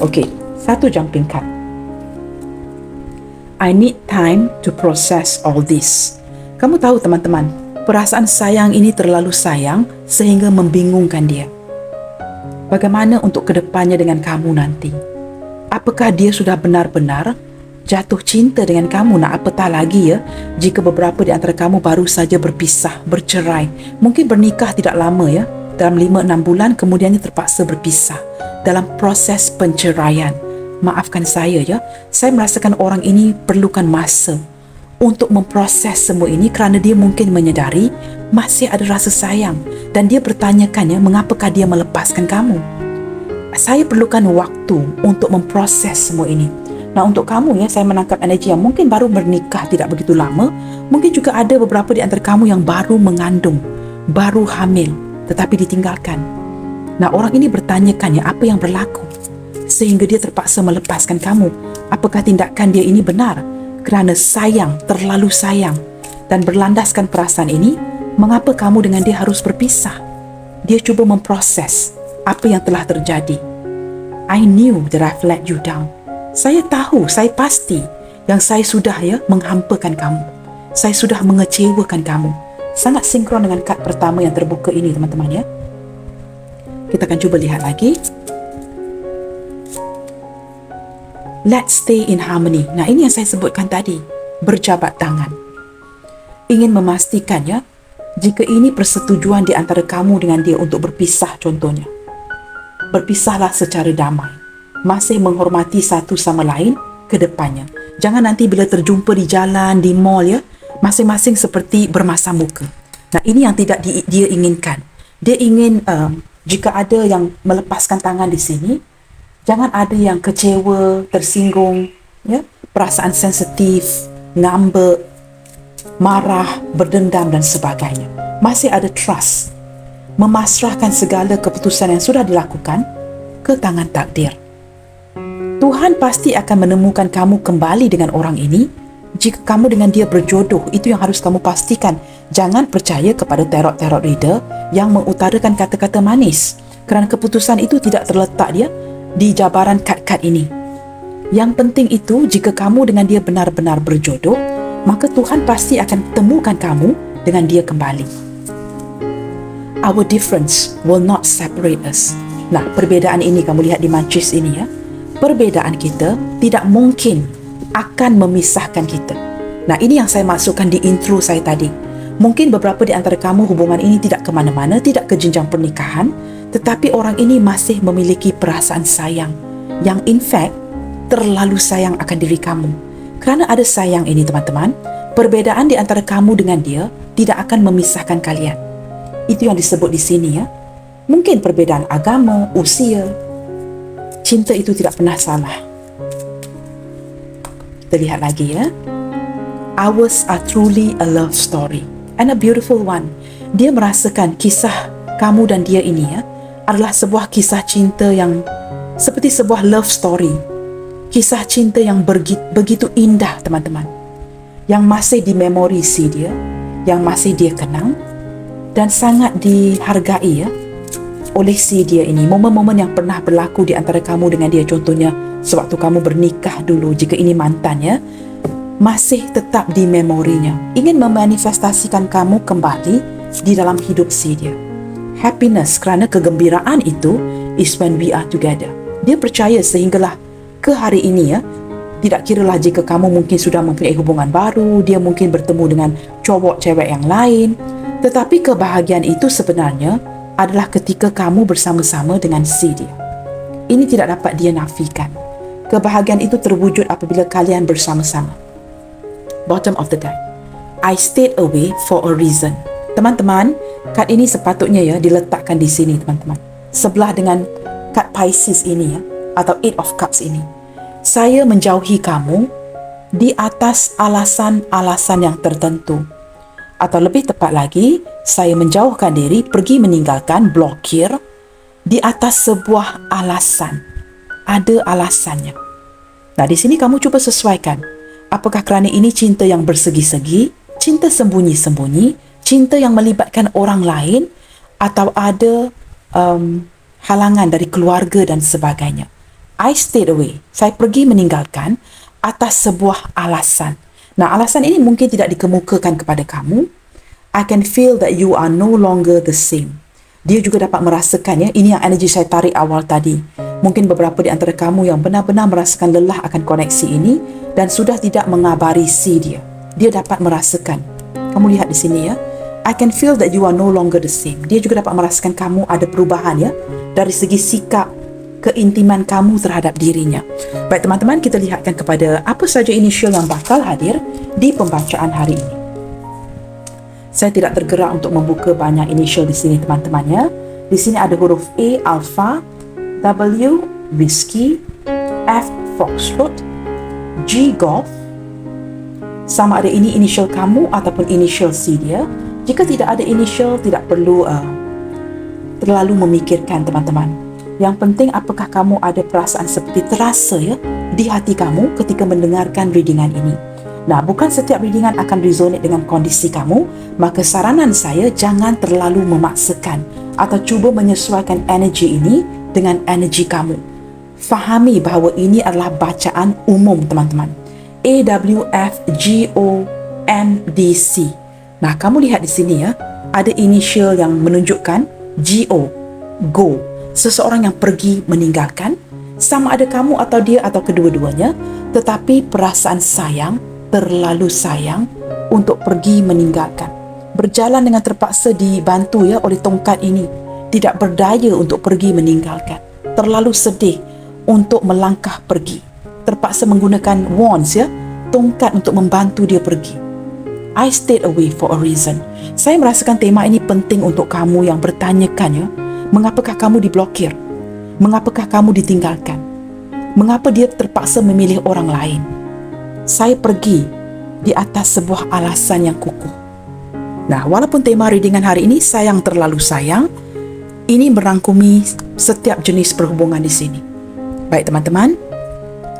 Okey, satu jumping card. I need time to process all this. Kamu tahu teman-teman, perasaan sayang ini terlalu sayang sehingga membingungkan dia. Bagaimana untuk kedepannya dengan kamu nanti? Apakah dia sudah benar-benar jatuh cinta dengan kamu? Nah, apatah lagi ya, jika beberapa di antara kamu baru saja berpisah, bercerai. Mungkin bernikah tidak lama ya, dalam 5-6 bulan kemudiannya terpaksa berpisah dalam proses penceraian. maafkan saya ya, saya merasakan orang ini perlukan masa untuk memproses semua ini kerana dia mungkin menyedari masih ada rasa sayang dan dia bertanyakan ya, mengapakah dia melepaskan kamu. Saya perlukan waktu untuk memproses semua ini. Nah, untuk kamu ya, saya menangkap energi yang mungkin baru bernikah tidak begitu lama, mungkin juga ada beberapa di antara kamu yang baru mengandung, baru hamil tetapi ditinggalkan. Nah, orang ini bertanyakan ya, apa yang berlaku sehingga dia terpaksa melepaskan kamu. Apakah tindakan dia ini benar? Kerana sayang, terlalu sayang, dan berlandaskan perasaan ini, mengapa kamu dengan dia harus berpisah? Dia cuba memproses apa yang telah terjadi. I knew that I've let you down. Saya tahu, saya pasti yang saya sudah ya menghampakan kamu. Saya sudah mengecewakan kamu. Sangat sinkron dengan kad pertama yang terbuka ini, teman-teman ya. Kita akan cuba lihat lagi. Let's stay in harmony. Nah, ini yang saya sebutkan tadi. Berjabat tangan. Ingin memastikan ya, jika ini persetujuan di antara kamu dengan dia untuk berpisah contohnya. Berpisahlah secara damai. Masih menghormati satu sama lain ke depannya. Jangan nanti bila terjumpa di jalan, di mall ya, masing-masing seperti bermasam muka. Nah, ini yang tidak dia inginkan. Dia ingin jika ada yang melepaskan tangan di sini, jangan ada yang kecewa, tersinggung, ya, perasaan sensitif, ngambek, marah, berdendam dan sebagainya. Masih ada trust, memasrahkan segala keputusan yang sudah dilakukan ke tangan takdir. Tuhan pasti akan menemukan kamu kembali dengan orang ini. Jika kamu dengan dia berjodoh, itu yang harus kamu pastikan. Jangan percaya kepada tarot reader yang mengutarakan kata-kata manis, kerana keputusan itu tidak terletak dia di jabaran kad-kad ini. Yang penting itu, jika kamu dengan dia benar-benar berjodoh, maka Tuhan pasti akan temukan kamu dengan dia kembali. Our difference will not separate us. Nah, perbezaan ini kamu lihat di mancis ini ya. Perbezaan kita tidak mungkin akan memisahkan kita. Nah, ini yang saya maksudkan di intro saya tadi. Mungkin beberapa di antara kamu hubungan ini tidak ke mana-mana, tidak ke jenjang pernikahan, tetapi orang ini masih memiliki perasaan sayang yang in fact terlalu sayang akan diri kamu. Kerana ada sayang ini teman-teman, perbezaan di antara kamu dengan dia tidak akan memisahkan kalian. Itu yang disebut di sini ya. Mungkin perbezaan agama, usia. Cinta itu tidak pernah salah. Kita lihat lagi ya. Ours are truly a love story and a beautiful one. Dia merasakan kisah kamu dan dia ini ya adalah sebuah kisah cinta yang seperti sebuah love story. Kisah cinta yang begitu indah teman-teman. Yang masih di memori si dia, yang masih dia kenang dan sangat dihargai ya oleh si dia ini. Momen-momen yang pernah berlaku di antara kamu dengan dia, contohnya sewaktu kamu bernikah dulu, jika ini mantannya, masih tetap di memorinya. Ingin memanifestasikan kamu kembali di dalam hidup si dia. Happiness, kerana kegembiraan itu is when we are together. Dia percaya sehinggalah ke hari ini ya, tidak kiralah jika kamu mungkin sudah mempunyai hubungan baru, dia mungkin bertemu dengan cowok cewek yang lain, tetapi kebahagiaan itu sebenarnya adalah ketika kamu bersama-sama dengan si dia. Ini tidak dapat dia nafikan. Kebahagiaan itu terwujud apabila kalian bersama-sama. Bottom of the deck. I stayed away for a reason. Teman-teman, kad ini sepatutnya ya diletakkan di sini teman-teman. Sebelah dengan kad Pisces ini ya, atau Eight of Cups ini. Saya menjauhi kamu di atas alasan-alasan yang tertentu. Atau lebih tepat lagi, saya menjauhkan diri, pergi meninggalkan, blokir di atas sebuah alasan. Ada alasannya. Nah, di sini kamu cuba sesuaikan. Apakah kerana ini cinta yang bersegi-segi, cinta sembunyi-sembunyi, cinta yang melibatkan orang lain, atau ada halangan dari keluarga dan sebagainya. I stayed away. Saya pergi meninggalkan atas sebuah alasan. Nah, alasan ini mungkin tidak dikemukakan kepada kamu. I can feel that you are no longer the same. Dia juga dapat merasakan ya, ini yang energi saya tarik awal tadi. Mungkin beberapa di antara kamu yang benar-benar merasakan lelah akan koneksi ini dan sudah tidak mengabari si dia. Dia dapat merasakan. Kamu lihat di sini ya. I can feel that you are no longer the same. Dia juga dapat merasakan kamu ada perubahan ya. Dari segi sikap, keintiman kamu terhadap dirinya. Baik teman-teman, kita lihatkan kepada apa saja inisial yang bakal hadir di pembacaan hari ini. Saya tidak tergerak untuk membuka banyak inisial di sini teman-teman ya. Di sini ada huruf A Alpha, W Whiskey, F Foxtrot, G Golf. Sama ada ini inisial kamu ataupun inisial C dia. Jika tidak ada inisial, tidak perlu terlalu memikirkan teman-teman. Yang penting apakah kamu ada perasaan seperti terasa ya di hati kamu ketika mendengarkan readingan ini. Nah, bukan setiap readingan akan resonate dengan kondisi kamu, maka saranan saya jangan terlalu memaksakan atau cuba menyesuaikan energi ini dengan energi kamu. Fahami bahawa ini adalah bacaan umum teman-teman. AWFGOMDC. Nah, kamu lihat di sini ya, ada inisial yang menunjukkan GO, go, seseorang yang pergi meninggalkan, sama ada kamu atau dia atau kedua-duanya, tetapi perasaan sayang, terlalu sayang untuk pergi meninggalkan. Berjalan dengan terpaksa dibantu ya oleh tongkat ini, tidak berdaya untuk pergi meninggalkan. Terlalu sedih untuk melangkah pergi. Terpaksa menggunakan wands ya, tongkat untuk membantu dia pergi. I stayed away for a reason. Saya merasakan tema ini penting untuk kamu yang bertanyakan ya, mengapakah kamu diblokir? Mengapakah kamu ditinggalkan? Mengapa dia terpaksa memilih orang lain? Saya pergi di atas sebuah alasan yang kukuh. Nah, walaupun tema readingan hari ini sayang terlalu sayang, ini merangkumi setiap jenis perhubungan di sini. Baik teman-teman,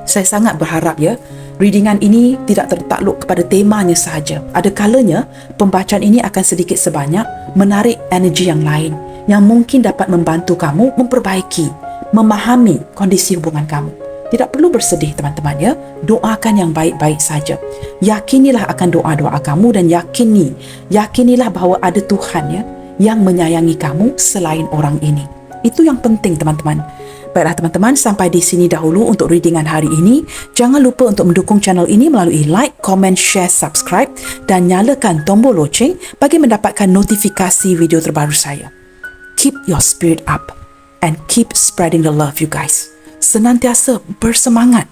saya sangat berharap ya, readingan ini tidak tertakluk kepada temanya sahaja. Ada kalanya pembacaan ini akan sedikit sebanyak menarik energi yang lain yang mungkin dapat membantu kamu memperbaiki, memahami kondisi hubungan kamu. Tidak perlu bersedih teman-teman ya. Doakan yang baik-baik saja. Yakinilah akan doa-doa kamu dan yakinilah bahawa ada Tuhan ya yang menyayangi kamu selain orang ini. Itu yang penting teman-teman. Baiklah teman-teman, sampai di sini dahulu untuk readingan hari ini. Jangan lupa untuk mendukung channel ini melalui like, comment, share, subscribe dan nyalakan tombol loceng bagi mendapatkan notifikasi video terbaru saya. Keep your spirit up and keep spreading the love you guys. Senantiasa bersemangat.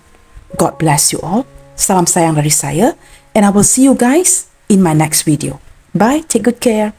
God bless you all. Salam sayang dari saya, and I will see you guys in my next video. Bye, take good care.